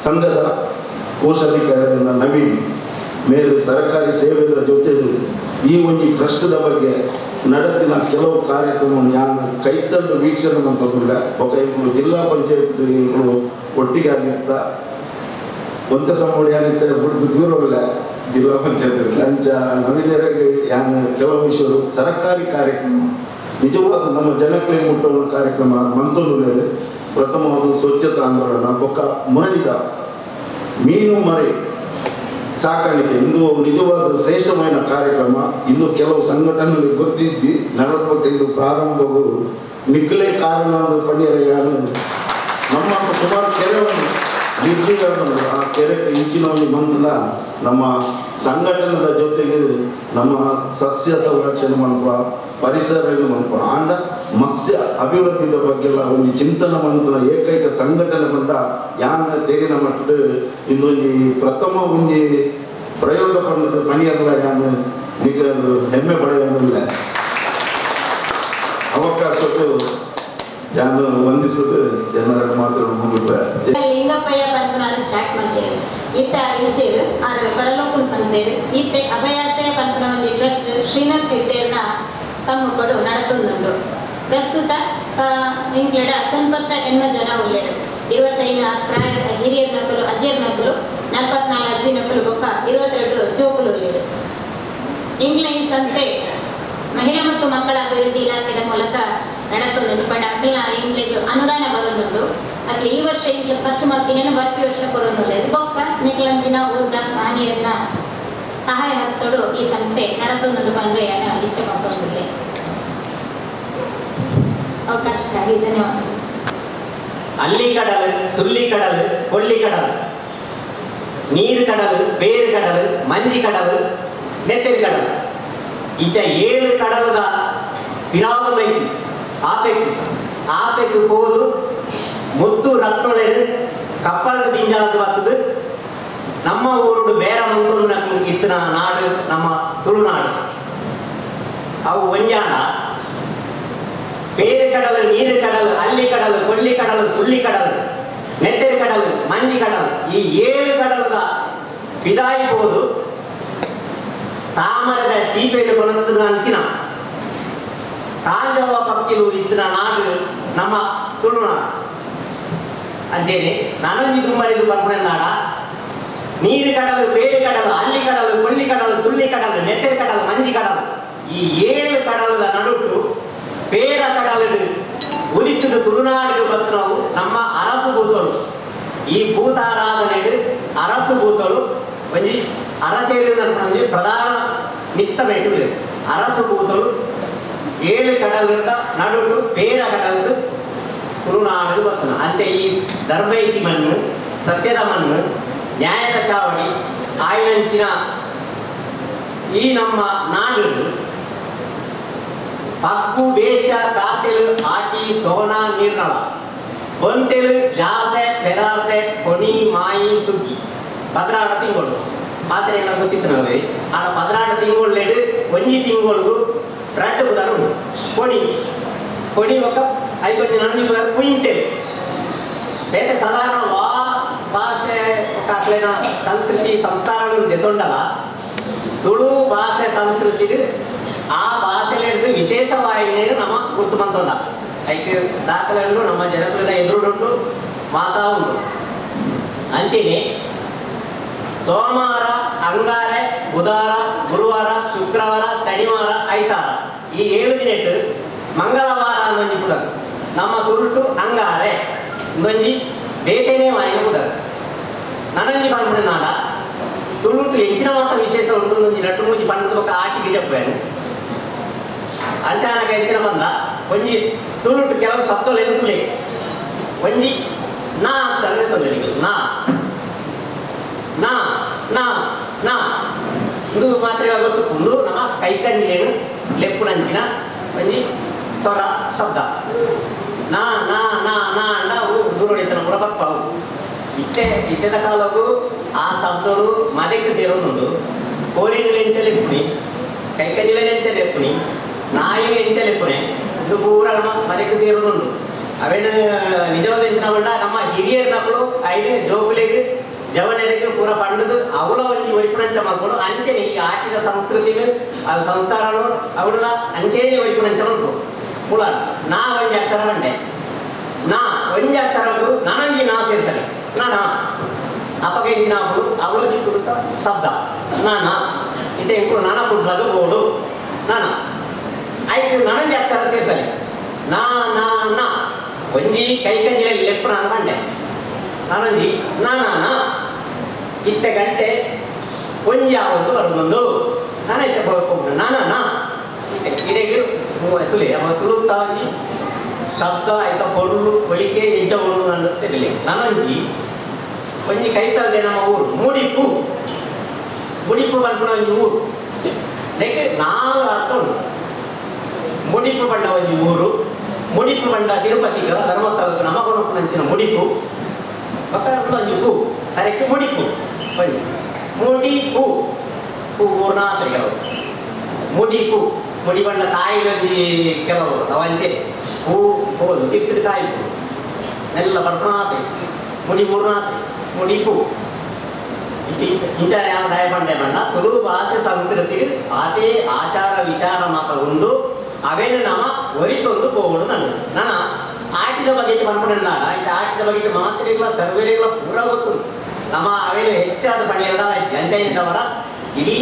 ಸಂಘದ ಕೋಶಾಧಿಕಾರಿಗಳನ್ನ ನವೀನ್ ಮೇಲು ಸರ್ಕಾರಿ ಸೇವೆಗಳ ಜೊತೆಗೆ ಈ ಒಂದು ಟ್ರಸ್ಟ್ದ ಬಗ್ಗೆ ನಡೆದಿನ ಕೆಲವು ಕಾರ್ಯಕ್ರಮವನ್ನು ಯಾರು ಕೈತಂದು ವೀಕ್ಷಣೆ ಅಂತಂದಿಲ್ಲ ఒక ಇವರು ಜಿಲ್ಲಾ ಪಂಚಾಯತ್ ಇವರು ಒಟ್ಟಿಗೆ ಆಗಿರ್ತಾ ಒಂದ ಸಂಬಳ ಏನಿತ್ತ ಬಿಡ್ದು ದೂರವಿಲ್ಲ ಜಿಲ್ಲಾ ಪಂಚಾಯತ್ ಲಂಚ ನವೀನರಿಗೆ ಯಾನು ಕೆಲವು ವಿಷಯಗಳು ಸರ್ಕಾರಿ ಕಾರ್ಯಕ್ರಮ ನಿಜವಾದ ನಮ್ಮ ಜನಕ್ಕೆ ಮುಟ್ಟುವ ಕಾರ್ಯಕ್ರಮ ಮಂತೊಂದು ಪ್ರಥಮವಾದ ಸ್ವಚ್ಛತಾ ಆಂದೋಲನ ఒక ಮುರಳಿದ ಮೀನು ಮರಿ ಸಾಕಾಣಿಕೆ ಇಂದು ನಿಜವಾದ ಶ್ರೇಷ್ಠమైన ಕಾರ್ಯಕ್ರಮ ಇಂದು ಕೆಲವು ಸಂಘಟನೆಗಳು ಗುರುತಿಸಿ ನಡೆದಬೇಕು ಇದು ಪ್ರಾರಂಭವು ನಿಕ್ಕಲೇ ಕಾರಣ ಪಣಿಯರೆಯಾನು ನಮ್ಮ ಸುಮಾರು ಕೆರೆಯನ್ನು ನಿರ್ಜೀವನ ಆ ಕೆರೆ ಇಂಚಿನವಲ್ಲಿ ಬಂದಿಲ್ಲ ನಮ್ಮ ಸಂಘಟನೆದ ಜೊತೆಗೆ ನಮ್ಮ ಸಸ್ಯ ಸಂರಕ್ಷಣೆ ಮನ್ಪ ಪರಿಸರ ಮನ್ಪ ಆಂಡ ಮತ್ಸ್ಯ ಅಭಿವೃದ್ಧಿದ ಬಗ್ಗೆಲ್ಲ ಒಂದು ಚಿಂತನೆ ಮಂತ್ರ ಏಕೈಕ ಸಂಘಟನೆ ಬಂದ ಯಾನ ತೇರಿನ ಮಟ್ಟ ಇನ್ನೊಂದು ಪ್ರಥಮ ಒಂದು ಪ್ರಯೋಗ ಪಂಡದ ಪಣಿಯಲ್ಲ ಯಾನು ನಿಖಲು ಹೆಮ್ಮೆ ಪಡೆಯುವುದಿಲ್ಲ ಅವಕಾಶಕ್ಕೂ ಯಾನು ವಂದಿಸುದು ಜನರ ಮಾತುಗಳು ಮುಗಿದ ಲಿಂಗಪ್ಪಯ್ಯ ಪಂಪನಾಡು ಸ್ಟಾರ್ಟ್ ಮಾಡ್ತೇವೆ ಇತ್ತ ಇಂಚೇರು ಆರು ಪರಲೋಕನ ಸಂತೇರು ಇತ್ತೆ ಅಭಯಾಶ್ರಯ ಪಂಪನ ಒಂದು ಟ್ರಸ್ಟ್ ಶ್ರೀನಾಥ್ ಹೆಗ್ಡೇರ್ನ ಸಮ್ಮುಖಡು ನಡೆದುಂಡು ಪ್ರಸ್ತುತ ಇಂಕ್ಲೆಡ ಸ್ವಲ್ಪ ಎಣ್ಣ ಜನ ಉಳ್ಳೇರು 25 ಪ್ರಾಯ ಹಿರಿಯರ ನಕಲು ಅಜ್ಜಿಯರ ನಕಲು 44 ಅಜ್ಜಿ ನಕಲು ಬೊಕ್ಕ 22 ಜೋಕುಲು ಉಳ್ಳೇರು ಇಂಗ್ಲ ಈ ಸಂಸ್ಥೆ ಮಹಿಳಾ ಮತ್ತು ಮಕ್ಕಳ ಅಭಿವೃದ್ಧಿ ಇಲಾಖೆಯ ಮೂಲಕ ನಡೆದುಂಡು ಬಟ್ ಅಕ್ಲ ಇಂಗ್ಲಿಗೆ ಅನುದಾನ ಬರೋದುಂಡು ಅಕ್ಲ ಈ ವರ್ಷ ಇಂಗ್ಲ ಖರ್ಚು ಮಾಡ್ತೀನಿ ಬರ್ತಿ ವರ್ಷ ಬರೋದಿಲ್ಲ ಬೊಕ್ಕ ನಿಕ್ಲಂಚಿನ ಊರ್ದ ಮಾನಿಯರ್ನ ಸಹಾಯ ಹಸ್ತೋಡು ಈ ಸಂಸ್ಥೆ ನಡೆದುಂಡು ಬಂದ್ರೆ ಇಚ್ಛೆ ಮಾಡ್ಕೊಂಡಿಲ್ಲ ಅವಕಾಶಕ್ಕಾಗಿ ಧನ್ಯವಾದಗಳು. அள்ளி கடல் சுள்ளி கடல் கொள்ளி கடல் நீர் கடல் பேரு கடல் மஞ்சி கடல் நெத்திரி கடல் இச்ச 7 கடல் தான் பிராமமை ஆப்பைக்கு போது முத்து ரத்னொಳೆದು ಕಪ್ಪಲ್ಗೆ ದಿಂಜಾಲದು ಬರ್ತದೆ ನಮ್ಮ ಊರುಡು ಬೇರೆ ಮಂಗಳೂರು ಇತ್ತಿನ ನಾಡು ನಮ್ಮ ತುಳುನಾಡು ಅವು ಒಂಜಾಣ பேரு கடல் நீரு கடல் அள்ளி கடல் கொள்ளி கடல் சுள்ளி கடல் நெத்திரி கடல் மஞ்சி கடல் ಈ 7 கடல் ಪಿದಾಯಿ ಹೋದು ತಾಮರದ ಚೀಪೆಯನ್ನು ಕೊಡುತ್ತದೆ ಅಂಚಿನ ತಾಂಜವ ಪಕ್ಕಿಲು ಇತ್ತಿನ ನಾಡು ನಮ್ಮ ತುಳುನಾಡು ಅಂಚೇನೆ ನನಂಜಿ ತುಂಬರಿದು ಪಂಪುಣ ನಾಡ ನೀರು ಕಡಲು ಬೇರು ಕಡಲು ಅಲ್ಲಿ ಕಡಲು ಕೊಳ್ಳಿ ಕಡಲು ಸುಳ್ಳಿ ಕಡಲು ನೆತ್ತರಿ ಕಡಲು ಮಂಜಿ ಕಡಲು ಈ 7 ಕಡಲದ ನಡುಟ್ಟು ಬೇರ ಕಡಲು ಉದಿಟ್ಟದು ತುಳುನಾಡಿಗೆ ಬಂದು ನಾವು ನಮ್ಮ ಅರಸು ಭೂತಳು ಈ ಭೂತಾರಾಧನೆಡು ಅರಸು ಭೂತಳು ಒಂಜಿ ಅರಸೇರಿದ ಪ್ರಧಾನ ನಿತ್ತ ಬೇಟು ಅರಸು ಭೂತಳು 7 ಕಡಲದ ನಡುಟು ಬೇರ ಕಡಲದು ತುಳುನಾಡಿಗೆ ಬರ್ತನ ಅಂಚೆ ಈ ಧರ್ಮೈತಿ ಮಣ್ಣು ಸತ್ಯದ ಮಣ್ಣು ನ್ಯಾಯದ ಚಾವಡಿ ಆಯ್ಲಂಚಿನ ಈ ನಮ್ಮ ನಾಡು ಪಕ್ಕು ವೇಷ ಕಾತೆಲು ಆಟಿ ಸೋನಾ ನಿರ್ನಳ ಬಂತೆಲು ಜಾತೆ ಪೆರಾತೆ ಕೊನಿ ಮಾಯಿ ಸುಗ್ಗಿ 16 ತಿಂಗಳು ಮಾತ್ರ ಎಲ್ಲ ಗೊತ್ತಿತ್ತು ನಾವೇ ಆಡ 16 ತಿಂಗಳು ಒಂಜಿ ತಿಂಗಳು ರಟ್ಟು ಬುದರು ಕೊಡಿ ఒక 5 ನಂಜಿ ಬುದರು ಕುಯಿಂಟೆ ಬೇತೆ ಸಾಧಾರಣ ಭಾಷೆ ಅಕ್ಲೇನ ಸಂಸ್ಕೃತಿ ಸಂಸ್ಕಾರಗಳನ್ನು ದೆತ್ತೊಂಡಲ್ಲ ತುಳು ಭಾಷೆ ಸಂಸ್ಕೃತಿಗೆ ಆ ಭಾಷೆಯಲ್ಲಿ ಹಿಡಿದು ವಿಶೇಷವಾಗಿ ನಮ್ಮ ಗುರುತು ಬಂತದ ಐಕೆ ದಾಖಲೆಗಳು ನಮ್ಮ ಜನಗಳ ಎದುರುಡುಂಟು ಮಾತಾ ಉಂಟು ಅಂಚೆನೆ ಸೋಮವಾರ ಅಂಗಾರೆ ಬುಧವಾರ ಗುರುವಾರ ಶುಕ್ರವಾರ ಶನಿವಾರ ಐತಾರ ಈ 7 ದಿನಟ್ಟು ಮಂಗಳವಾರ ಅಂದೊಂಜಿ ಪುದರ್ ನಮ್ಮ ತುರುಟು ಅಂಗಾರೆ ಒಂದೊಂಜಿ ಬೇತೆನೇ ವಾಯಿನ ಪುದರ್ ನನಂಜಿ ಪಂಪುಡೆ ನಾಡ ತುಳುಟು ಹೆಚ್ಚಿನ ಮಾತ್ರ ವಿಶೇಷ ಉಂಟು ಒಂದೊಂಜಿ ನಟ್ಟು ಮೂಜಿ ಪಂಡದ ಪಕ್ಕ ಆಟಿಗೆ ಜಪ್ಪೇನು ಅಂಚಾನಕ ಹೆಚ್ಚಿನ ಬಂದ ಒಂಜಿ ತುಳುಟು ಕೆಲವು ಶಬ್ದಗಳು ಎದುರುಲೆ ಒಂಜಿ ನಾ ಅಕ್ಷರ ಎತ್ತೊಂದು ನಾ ನಾ ನಾ ನಾ ಇದು ಮಾತ್ರ ಗೊತ್ತುಕೊಂಡು ನಮ್ಮ ಕೈಕಂಡಿಲೇನು ಲೆಪ್ಪುನಂಚಿನ ಒಂಜಿ ಸ್ವರ ಶಬ್ದ ನಾ ನಾ ನಾ ನಾ ಅಂಡ ಅವು ದೂರಡಿತನ ಕೂಡ ಬರ್ತಾವು ಇತ್ತೆದ ಕಾಲಕ್ಕೂ ಆ ಶಬ್ದಗಳು ಮದಕ್ಕೆ ಸೇರೋದುಂಟು ಕೋರಿಗಳು ಎಂಚಲೆಪ್ಪುನಿ ಕೈಕಂಜಿಲೆ ಎಂಚಲೆಪ್ಪುನಿ ನಾಯಿಗೆ ಎಂಚಲೆಪ್ಪುನೆ ಇದು ಪೂರ ನಮ್ಮ ಮದಕ್ಕೆ ಸೇರೋದುಂಟು ಅವೇನು ನಿಜವಾದ ಎಂಚಿನ ಬಂಡ ನಮ್ಮ ಹಿರಿಯರ್ನಗಳು ಐದು ಜೋಗುಲಿಗೆ ಜವನರಿಗೆ ಪೂರ ಪಂಡದು ಅವಳ ಒಂಜಿ ಒರಿಪುಣಂಚ ಮಾಡ್ಕೊಂಡು ಅಂಚೆನೆ ಈ ಆಟಿದ ಸಂಸ್ಕೃತಿಗೆ ಅದು ಸಂಸ್ಕಾರಗಳು ಅವಳ ಅಂಚೆನೆ ಒರಿಪುಣಂಚ ಮಾಡ್ಬೋದು ಪುಳ ನಾ ಒಂಜಿ ಅಕ್ಷರ ಬಂಡೆ ನಾ ಒಂಜಿ ಅಕ್ಷರಕ್ಕೂ ನನಂಜಿ ನಾ ಸೇರ್ಸಲಿ ನಾನಾ ಅಪಗೈಂಚಿನ ಅವಳು ಅವಳೊಂಜಿ ಕುಡಿಸ ಶಬ್ದ ನಾನಾ ಇತ್ತೆ ಇಂಕು ನಾನ ಕುಡ್ಲದು ಬೋಡು ನಾನಾ ಆಯ್ತು ನನಂಜಿ ಅಕ್ಷರ ಸೇರ್ಸಲಿ ನಾ ನಾ ನಾ ಒಂಜಿ ಕೈಕಂಜಿಲಲ್ಲಿ ಲೆಪ್ಪನ ಅಂತ ಬಂಡೆ ನನಂಜಿ ನಾನಾ ಇತ್ತೆ ಗಂಟೆ ಒಂಜಿ ಯಾವತ್ತು ಬರೋದೊಂದು ನಾನೈತೆ ಹೋಗ್ಕೊಂಡು ನಾನಾ ಇಡೆಗೆ ತುಳಿ ಅವ ತುಳುತ್ತಾ ಒಂಜಿ ಶಬ್ದ ಆಯ್ತಾ ಕೊರಳು ಒಳಿಕೆ ಹೆಜ್ಜೆ ಒಳ್ಳು ಅಂತ ತೆಗಲಿ ನನಂಜಿ ಒಂಜಿ ಕೈತಲ್ದೆ ನಮ್ಮ ಊರು ಮುಡಿಪು ಮುಡಿಪು ಬಂದ್ಬಿಡ ಒಂಜಿ ಊರು ಅದಕ್ಕೆ 4 ಅರ್ಥ ಉಂಟು ಮುಡಿಪು ಬಂಡ ಒಂಜಿ ಊರು ಮುಡಿಪು ಬಂಡ ತಿರುಪತಿಗ ಧರ್ಮಸ್ಥಳಕ್ಕೆ ನಮ್ಮ ಕೊನಂಚಿನ ಮುಡಿಪು ಪಕ್ಕ ಒಂಜಿ ಹೂ ಅದಕ್ಕೆ ಮುಡಿಪು ಒಂಜಿ ಮುಡಿಪು ಹೂ ಊರ್ನಾತ್ರಿ ಕೆಲವು ಮುಡಿಪು ಮುಡಿ ಬಂಡ ಕಾಯಿಲೊಂಜಿ ಕೆಲವು ಅವಂಚೆ ಹೂ ಹೋದು ಕಿತ್ತಿದ ಕಾಯಿ ಎಲ್ಲ ಬರ್ಪಣಾತ್ರಿ ಮುಡಿ ಮೂರ್ನಾತ್ರಿ ಮುಡಿಪು ಇಂಚ ಯಾವ ದಯ ಬಂಡೆ ಬಣ್ಣ ತುಳು ಭಾಷೆ ಸಂಸ್ಕೃತಿಗೆ ಅದೇ ಆಚಾರ ವಿಚಾರ ಮಾತ್ರ ಉಂಡು ಅವೇನು ನಮ್ಮ ಒರಿತೊಂದು ಹೋಗೋದು ನನ್ನ ಆಟಿದ ಬಗ್ಗೆ ಬಂದ್ಬಿಡಿದಾಗ ಇದು ಆಟಿದ ಬಗ್ಗೆ ಮಾತ್ರೆಗಳ ಸರ್ವೇರೆಗಳ ಪೂರ ಗೊತ್ತು ನಮ್ಮ ಅವೇನು ಹೆಚ್ಚಾದ ಪಡೆಯದ ಅಂಚೆಯಿಂದವರ ಇಡೀ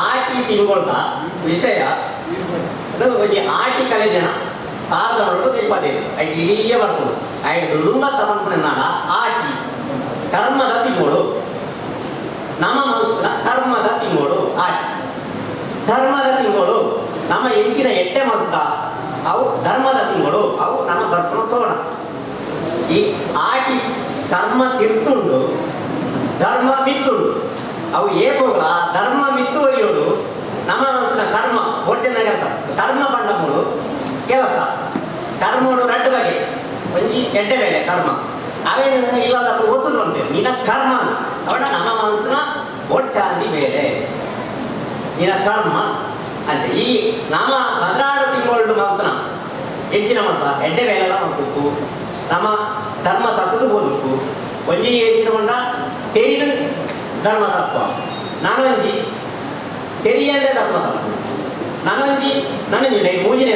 ಆಟಿ ತಿಳ್ಕೊಂಡ ವಿಷಯ ಅದು ಆಟಿ ಕಲೆ ಜನ ಕಾಲದವರೆಗೂ ತಿಳ್ಪದೇ ಇಡೀ ಬರ್ಬೋದು ಐದು ತುಂಬ ತಗೊಂಡ್ಬಿಡಿದಾಗ ಆಟಿ ಕರ್ಮದ ತಿಂಗಳು ನಮ್ಮ ಮಂತ್ರ ಕರ್ಮದ ತಿಂಗಳು ಆಟಿ ಧರ್ಮದ ತಿಂಗಳು ನಮ್ಮ ಹೆಚ್ಚಿನ ಎಟ್ಟೆ ಮಂತ್ರ ಅವು ಧರ್ಮದ ತಿಂಗಳು ಅವು ನಮ್ಮ ಬರ್ಪಣ ಸೋಣ ಈ ಆಟಿ ಕರ್ಮ ತಿರ್ತುಂಡು ಧರ್ಮ ಮಿತ್ತುಂಡು ಅವು ಏಕೋಗ ಧರ್ಮ ಮಿತ್ತುವರಿಯೋಡು ನಮ್ಮ ಮಂತ್ರ ಕರ್ಮ ಒರ್ಜಿನ ಕೆಲಸ ಕರ್ಮ ಬಂಡಮೂಳು ಕೆಲಸ ಕರ್ಮೋಡು 2 ಬಗೆ ಒಂಜಿ ಎಡ್ಡೆ ಬೇಲೆ ಕರ್ಮ ಅವೇನು ಇಲ್ಲದ ಒತ್ತುದು ಉಂಟು ನಿನ್ನ ಕರ್ಮ ಅವಡ ನಮ್ಮ ಮಂತ್ರ ಒಡ್ಚಾಂದಿ ಬೇರೆ ನಿನ್ನ ಕರ್ಮ ಅಂತ ಈ ನಮ್ಮ 16 ತಿಂಗಳು ಮಂತ್ರ ಹೆಚ್ಚಿನ ಮಂತ್ರ ಎಡ್ಡೆ ಬೇಲೆಲ್ಲ ಮಂತ್ರಕ್ಕೂ ನಮ್ಮ ಧರ್ಮ ತಕ್ಕದು ಓದಕ್ಕೂ ಒಂಜಿ ಹೆಚ್ಚಿನ ಮಂಡ ತೆರಿದು ಧರ್ಮ ತತ್ವ ನಾನೊಂಜಿ ತೆರಿಯಂದೆ ಧರ್ಮ ತತ್ವ ನಾನೊಂಜಿ ನನಂಜಿಲ್ಲ ಮೂಜಿನೇ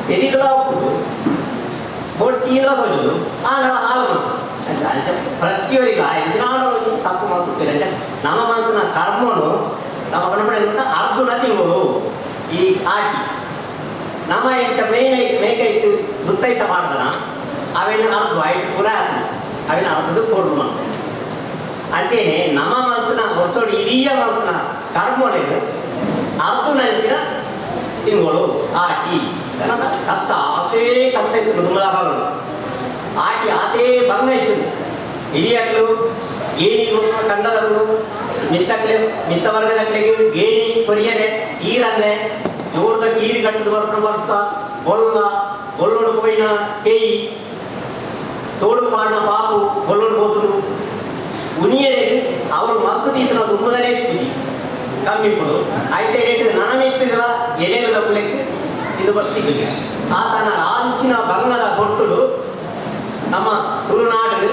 ತೆರಿದಲ ಒಪ್ಪುದು ಬೋಡ್ಚಿ ಇಲ್ಲ ಹೋಗುದು ಪ್ರತಿಯೊರಿಗ ಹೆಚ್ಚಿನ ತಪ್ಪು ಮಾಡ್ತಿರ್ತಾರೆ ನಮ್ಮ ಮನಸ್ಸಿನ ಕರ್ಮನು ನಮ್ಮ ಕಣಪಡ ಅರ್ಧನ ತಿಂಗಳು ಈ ಆಟಿ ನಮ್ಮ ಹೆಚ್ಚ ಮೇಕೆ ಇಟ್ಟು ದುತ್ತೈತ ಮಾಡ್ತಾನ ಅವೇನು ಅರ್ಧ ಆಯ್ತು ಪೂರ ಅವೇನು ಅರ್ಧದ ಕೊಡ್ರು ನಾವು ಅಂಚೇನೆ ನಮ್ಮ ಮನಸ್ಸಿನ ವರ್ಷೋಡಿ ಇಡೀ ಮನಸ್ಸಿನ ಕರ್ಮನೇನು ಅರ್ಧ ನಂಚಿನ ತಿಂಗಳು ಆಟಿ ಕಷ್ಟ ಆತೇ ಕಷ್ಟ ಇತ್ತು ತುಂಬಾ ಭಾಗಗಳು ಆಟಿ ಆತೇ ಭಂಗ ಇತ್ತು ಹಿರಿಯಗಳು ಗೇಣಿಗಳು ಕಂಡದಗಳು ಮಿತ್ತ ವರ್ಗದಕ್ಲೆಗೆ ಗೇಣಿ ಕೊರಿಯದೆ ಈರಂದೆ ಜೋರದ ಕೀರಿ ಕಟ್ಟದ ವರ್ಷ ಗೊಲ್ಲೋಡು ಪೋಯಿನ ಕೇಯಿ ತೋಡು ಮಾಡಿನ ಪಾಪು ಗೊಲ್ಲೋಡು ಹೋತರು ಉನಿಯರೆ ಅವರು ಮದ್ದು ತೀತನ ತುಂಬದನೇ ಪೂಜಿ ಕಮ್ಮಿ ಕೊಡು ಆಯ್ತೆ ರೇಟ್ ನನಮಿತ್ತುಗಳ ಎಲೆಗದ ಕುಲೆಕ್ಕೆ ಇದು ಬರ್ತಿದ್ದೆ ಆತನ ಆಂಚಿನ ಭಂಗದ ಹೊರ್ತುಡು ನಮ್ಮ ತುಳುನಾಡು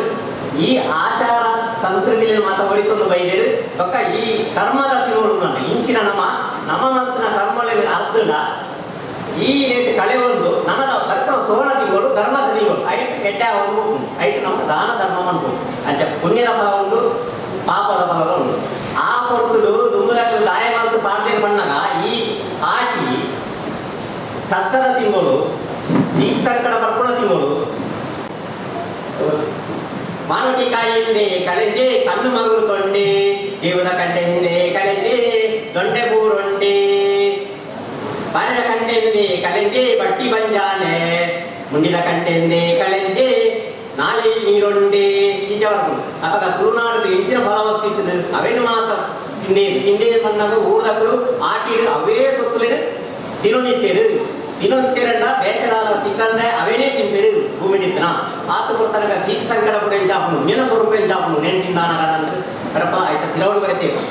ಈ ಆಚಾರ ಸಂಸ್ಕೃತಿಯಲ್ಲಿ ಮಾತ ಹೊಡಿತೊಂದು ಬೈದೇರು ಪಕ್ಕ ಈ ಕರ್ಮದ ತಿಂಗಳು ಇಂಚಿನ ನಮ್ಮ ಮಂತ್ರ ಕರ್ಮಗಳಲ್ಲಿ ಅರ್ಧನ ಈ ರೇಟ್ ಕಳೆ ಒಂದು ನನ್ನದ ಕರ್ಕಳ ಸೋಣ ತಿಂಗಳು ಧರ್ಮದ ತಿಂಗಳು ಐಟ್ ಎಡ್ಡೆ ಒಂದು ಐಟ್ ನಮ್ಗೆ ದಾನ ಧರ್ಮ ಮಾಡ್ಬೋದು ಅಂಚ ಪುಣ್ಯದ ಫಲ ಉಂಟು ಪಾಪದ ಫಲ ಉಂಟು ಆ ಹೊರತು ದುಂಬದಕ್ಕೆ ದಾಯ ಮಾತ್ರ ಪಾಡ್ದೇರು ಬಣ್ಣಗ ಈ ಆಟಿ ಕಷ್ಟದ ತಿಂಗಳು ಸಿಹಿ ಸಂಕಟ ಬರ್ಕೊಳ ತಿಂಗಳು ಮಾನಟಿಕಾಯಿಂದೆ ಕಳೆಜೆ ಕಣ್ಣು ಮಗುರು ತೊಂಡೆ ಜೀವದ ಕಂಡೆಂದೆ ಕಳೆಜೆ ದೊಂಡೆ ಬೂರೊಂಡೆ ಬಾರದ ಕಂಡೆಂದೆ ಕಳೆಜೆ ಬಟ್ಟಿ ಬಂಜಾನೆ ಮುಂಡಿದ ಕಂಡೆಂದೆ ಕಳೆಜೆ ನಾಳೆ ನೀರೊಂಡೆ ನಿಜವಾದ ಅವಾಗ ತುಳುನಾಡು ಹೆಚ್ಚಿನ ಫಲವಸ್ತಿತ್ತು ಅವೇನು ಮಾತ್ರ ತಿಂದೆ ಬಂದಾಗ ಊರದಕ್ಕಳು ಆಟಿಡು ಅವೇ ಸೊತ್ತುಲೇನು ತಿನ್ನೋದಿತ್ತೇರು ಇನ್ನೊಂದು ಬೇಕದಾದ ತಿಕ್ಕಂದ್ರೆ ಅವೇನೇ ತಿಂಪೇರು ಭೂಮಿ ನಿತ್ತನ ಆತು ಕೊಡ್ತಾನಾಗ ಸಿಖ್ ಸಂಕಟ ಕೂಡ ಎಂಚಾಪನು ಮೆನ ಸ್ವರೂಪ ಎಂಚಾಪನು ನೆಂಟಿಂದಾನಾಗದಂತ ಬರಪ್ಪ ಆಯ್ತಾ ತಿರವಳು ಬರ್ತೇವೆ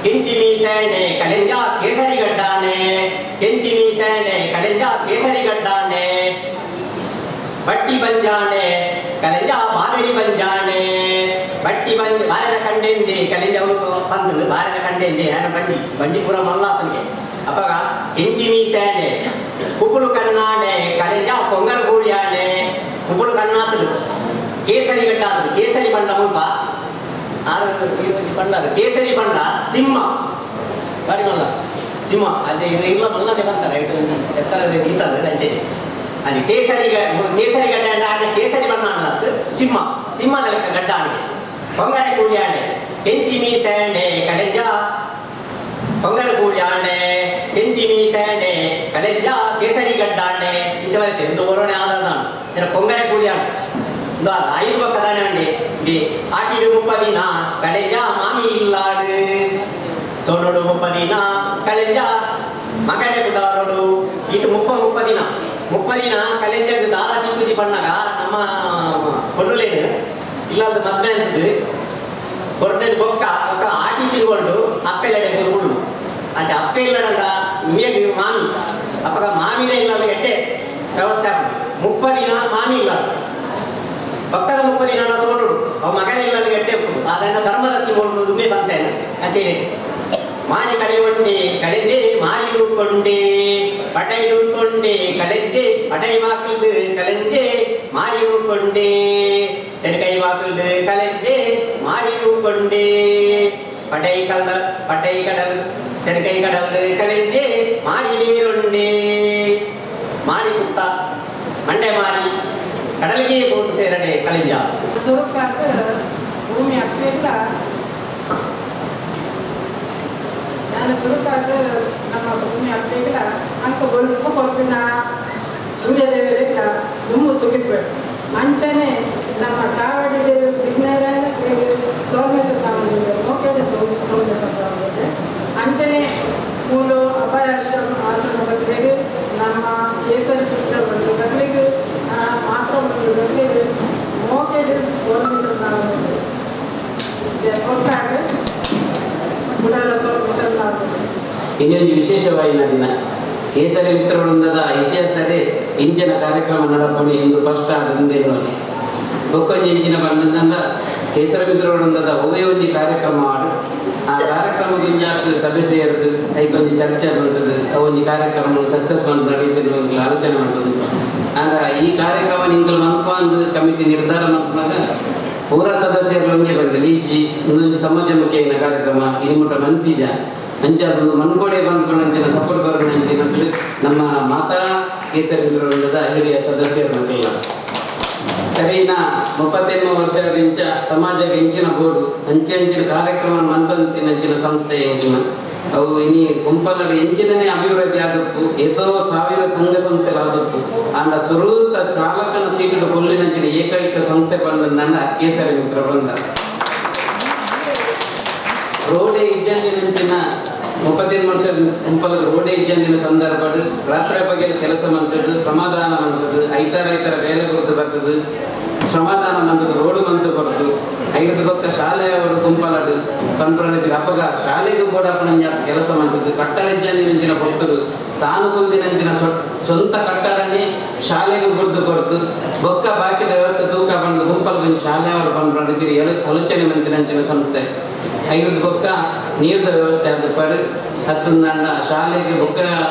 ಕೆಂಚಿ ಮೀಸೆಂಡೆ ಕಳೆಂಜ ಕೇಸರಿ ಗಡ್ಡಾಣೆ ಕೆಂಚಿ ಮೀಸೆಂಡೆ ಕಳೆಂಜ ಕೇಸರಿ ಗಡ್ಡಾಣೆ ಬಟ್ಟಿ ಬಂಜಾಣೆ ಕಳೆಂಜ ಬಾಗಡಿ ಬಂಜಾಣೆ ಬಟ್ಟಿ ಬಾರದ ಕಂಡೆಂದೆ ಕಳೆಂಜ ಅವರು ಬಂದು ಬಾರದ ಕಂಡೆಂದೆ ಬಂಜಿಪುರ ಮಲ್ಲಾತನಿಗೆ ಅವಾಗ ಕೆಂಚಿ ಮೀಸೆಂಡೆ ಕುಪ್ಪುಳು ಕಣ್ಣಾಡೆ ಕಳೆಂಜ ಪೊಂಗಲ್ ಗೂಳಿಯಾಡೆ ಕುಪ್ಪುಳು ಕಣ್ಣಾತದು ಕೇಸರಿ ಗಡ್ಡಾತದು ಕೇಸರಿ ಬಂಡ ಮುಲ್ಪ ಬಂಡ ಕೇಸರಿ ಬಂಡ ಸಿಂಹ ಗಾಡಿ ಮಲ್ಲ ಸಿಂಹ ಅದೇ ಇಲ್ಲ ಮಲ್ಲದೆ ಬಂತಾರೆ ಎತ್ತರದ ನಿಂತಂದ್ರೆ ಅಂಚೆ ಅದು ಕೇಸರಿ ಗಡ್ಡೆ ಅಂದ್ರೆ ಅದೇ ಕೇಸರಿ ಬಣ್ಣ ಅನ್ನತ್ತು ಸಿಂಹದ ಲೆಕ್ಕ ಗಡ್ಡ ಆಡೆ ಪೊಂಗಲ್ ಗೂಳಿಯಾಡೆ ಕೆಂಚಿ ಮೀಸೆಂಡೆ ಕಳೆಂಜ ಪೊಂಗಲ್ ಗೂಳಿಯಾಡೆ ಕೆಂಚಿ ಮೀಸೆಂಡೆ ಕಳೆಂಜ ಕೇಸರಿ ಗಡ್ಡಾಂಡೆ ಇಂಚ ಬರುತ್ತೆ ಇದು ಬರೋಣೆ ಆದಾನು ಜನ ಪೊಂಗಲೆ ಗೂಳಿಯಾಡೆ ಇದು ಅದು 5 ಪಕ್ಕದಾನೆ ಅಂಡಿ ಡಿ ಆಟಿಡು 30 ದಿನ ಕಳೆಂಜ ಮಾಮಿ ಇಲ್ಲಾಡು ಸೋನೋಡು 30 ದಿನ ಕಳೆಂಜ ಮಗಳೆ ಬಿಡಾರೋಡು ಇದು 30 ದಿನ ಕಳೆಂಜಗೆ ದಾದ ತಿಪ್ಪುಸಿ ಬಣ್ಣಗ ನಮ್ಮ ಕೊಡುಲೇನು ಇಲ್ಲದ ಮದ್ವೆ ಅಂತದ್ದು ಹೊರಟೆದು ಬೊಕ್ಕ ಆಟಿ ತಿನ್ಕೊಂಡು ಅಪ್ಪೆಲ್ಲಡೆ ಹುಡುಗು ಅಂಚ ಅಪ್ಪೆ ಇಲ್ಲಡಲ್ಲ ಮೇಗ ಮಾಮಿ ಅಪ್ಪಗ ಮಾಮಿನೇ ಇಲ್ಲ ಎಡ್ಡೆ ವ್ಯವಸ್ಥೆ ಆಗ್ತದೆ 30 ದಿನ ಮಾಮಿ ಇಲ್ಲ ಪಕ್ಕದ 30 ದಿನ ನಸೋಡು ಅವ ಮಗನೇ ಇಲ್ಲ ಎಡ್ಡೆ ಅದನ್ನ ಧರ್ಮದ ತಿನ್ಕೊಂಡು ದುಮ್ಮೆ ಬಂತೇನೆ ಅಂಚೆ ಮಾರಿ ಕಳೆಯೊಂಡೆ ಕಳೆದೆ ಮಾರಿ ಹೂಕೊಂಡೆ ಪಟೈ ಹೂಕೊಂಡೆ ಕಳೆದೆ ಪಟೈ ಮಾಕಲ್ದು ಕಲೆಂಜೆ ಮಾರಿ ಹೂಕೊಂಡೆ ತೆನಕೈ ಮಾಕಲ್ದು ಕಲೆಂಜೆ ಮಾರಿ ಹೂಕೊಂಡೆ ಪಟೈ ಕಡಲ್ ತೆನಕೈ ಕಡಲ್ದು ಕಲೆಂಜೆ ಮಾರಿ ನೀರೊಂಡೆ ಮಾರಿ ಕುತ್ತ ಮಂಡೆ ಮಾರಿ ಕಡಲಿಗೆ ಹೋಗಿ ಸೇರಡೆ ಕಲೆಂಜ ಸ್ವರೂಪಾದ ಭೂಮಿ ಅಪ್ಪೆಲ್ಲ ನಾನು ಸ್ವರೂಪಾದ ನಮ್ಮ ಭೂಮಿ ಅಪ್ಪೆಲ್ಲ ಅಂಕ ಬಲ್ಪು ಕೊಪ್ಪಿನ ಸೂರ್ಯದೇವರೆಲ್ಲ ದುಮ್ಮು ಸುಗಿಡ್ಬೇಡು ಅಂಚನೆ ನಮ್ಮ ಚಾವಡಿ ವಿಜ್ಞಾನ ಸೋಮೇಶ್ವರ ಮೋಕೆಡೆ ಸೋಮೇಶ್ವರ ಅಂಚನೆ ಮೂಲು ಅಭಯ ಆಶ್ರಮ ಬಗ್ಗೆ ನಮ್ಮ ಕೇಸರಿ ಚಿತ್ರ ಒಂದು ಬದಲಿಗೆ ಮಾತ್ರ ಒಂದು ಬದಲಿಗೆ ಮೋಕೆಡೆ ಸೋಮೇಶ್ವರ ಕೊಟ್ಟಾಗ ಗುಡಾರ ಸೋಮೇಶ್ವರ ಇನ್ನೊಂದು ವಿಶೇಷವಾಯಿನ ದಿನ ಕೇಸರಿ ಮಿತ್ರವೃಂದದ ಇತಿಹಾಸದೇ ಇಂಚಿನ ಕಾರ್ಯಕ್ರಮ ನಡಪಣಿ ಎಂದು ಫಸ್ಟ್ ಆದಂದೇನು ಬೊಕ್ಕೊಂಜಿ ಇಂಚಿನ ಬಂದಂದ ಕೇಸರಿ ಮಿತ್ರವೃಂದದ ಒಂದೇ ಕಾರ್ಯಕ್ರಮ ಆಡು ಆ ಕಾರ್ಯಕ್ರಮ ಗುಂಜಾತು ಸಭೆ ಸೇರಿದು ಐಕೊಂದು ಚರ್ಚೆ ಮಾಡ್ತದೆ ಒಂದು ಕಾರ್ಯಕ್ರಮ ಸಕ್ಸಸ್ ಮಾಡಿ ನಡೆಯುತ್ತಿರುವ ಆಲೋಚನೆ ಮಾಡ್ತದೆ ಆಗ ಈ ಕಾರ್ಯಕ್ರಮ ನಿಂತು ಮನ್ಕೊಂಡು ಕಮಿಟಿ ನಿರ್ಧಾರ ಮಾಡ್ಕೊಂಡಾಗ ಪೂರ ಸದಸ್ಯರು ಒಂದೇ ಬಂದಿಲ್ಲ ಈಜಿ ಇನ್ನೊಂದು ಸಮಾಜಮುಖಿಯ ಕಾರ್ಯಕ್ರಮ ಇನ್ಮುಟ್ಟ ಮಂತಿಜ ಅಂಚೆ ಅದೊಂದು ಮನ್ಕೊಡೆ ಬಂದ್ಕೊಂಡಂಚಿನ ಸಪೋರ್ಟ್ ಬರ್ಕೊಂಡಂಚಿನ ನಮ್ಮ ಮಾತಾ ಕೇಸರಿ ಮಿತ್ರವೃಂದದ ಹಿರಿಯ ಸದಸ್ಯರು ಮಕ್ಕಳ ಸರಿನಾ 38 ವರ್ಷದಿಂದ ಸಮಾಜಕ್ಕೆ ಹೆಂಚಿನ ಬೋರ್ಡು ಅಂಚಿನ ಕಾರ್ಯಕ್ರಮ ಮಂತಂಚಿನ ಸಂಸ್ಥೆ ಹೆಂಚಿನ ಅವು ಇನಿ ಗುಂಪಲ್ಲಿ ಹೆಂಚಿನೇ ಅಭಿವೃದ್ಧಿ ಆದಪ್ಪು ಏತೋ 1000 ಸಂಘ ಸಂಸ್ಥೆಗಳಾದಪ್ಪು ಅಂಡ ಸುರೂತ ಚಾಲಕನ ಸೀಟು ಕೊಲ್ಲಿನಂಚಿನ ಏಕೈಕ ಸಂಸ್ಥೆ ಬಂದ ಕೇಸರಿ ಮಿತ್ರವೃಂದ ರೋಡೆ ಇಜ್ಜಂದಿನ 38 ವರ್ಷ ಗುಂಪಲ್ಲಿ ರೋಡೆ ಇಜ್ಜಂದಿನ ಸಂದರ್ಭ ರಾತ್ರಿ ಬಗ್ಗೆ ಕೆಲಸ ಮಾಡ್ತದ್ದು ಸಮಾಧಾನ ಮಾಡ್ತದ್ದು ಐತರ ಬೇಲೆ ಕೊಡ್ತು ಬರ್ತದ್ದು ಸಮಾಧಾನ ಮಂತದ್ದು ರೋಡು ಮಂತು ಕೊಡ್ತು ಐದು ಪಕ್ಕ ಶಾಲೆಯವರು ಗುಂಪಲಡು ಕಂಟ್ರೋಲಿದ್ರೆ ಅಪ್ಪಗ ಶಾಲೆಗೂ ಕೂಡ ಕೆಲಸ ಮಾಡ್ತದ್ದು ಕಟ್ಟಡ ಇಜ್ಜಂದಿನ ಕೊಡ್ತರು ತಾನು ಕುಲ್ದಿನಂಚಿನ ಸ್ವಂತ ಕಟ್ಟಡನೇ ಶಾಲೆಗೂ ಕೊಡ್ತು ಬೊಕ್ಕ ಬಾಕಿದ ವ್ಯವಸ್ಥೆ ತೂಕ ಬಂದು ಗುಂಪಲ್ ಬಂದು ಶಾಲೆಯವರು ಬಂದು ನಡೆದಿರಿ ಆಲೋಚನೆ ಮಂತ್ರಿನಂಚಿನ ಸಂಸ್ಥೆ ಐದು ಬೊಕ್ಕ ನೀರದ ವ್ಯವಸ್ಥೆ ಅದು ಪಡು ಹತ್ತಂದ ಶಾಲೆಗೆ ಬೊಕ್ಕ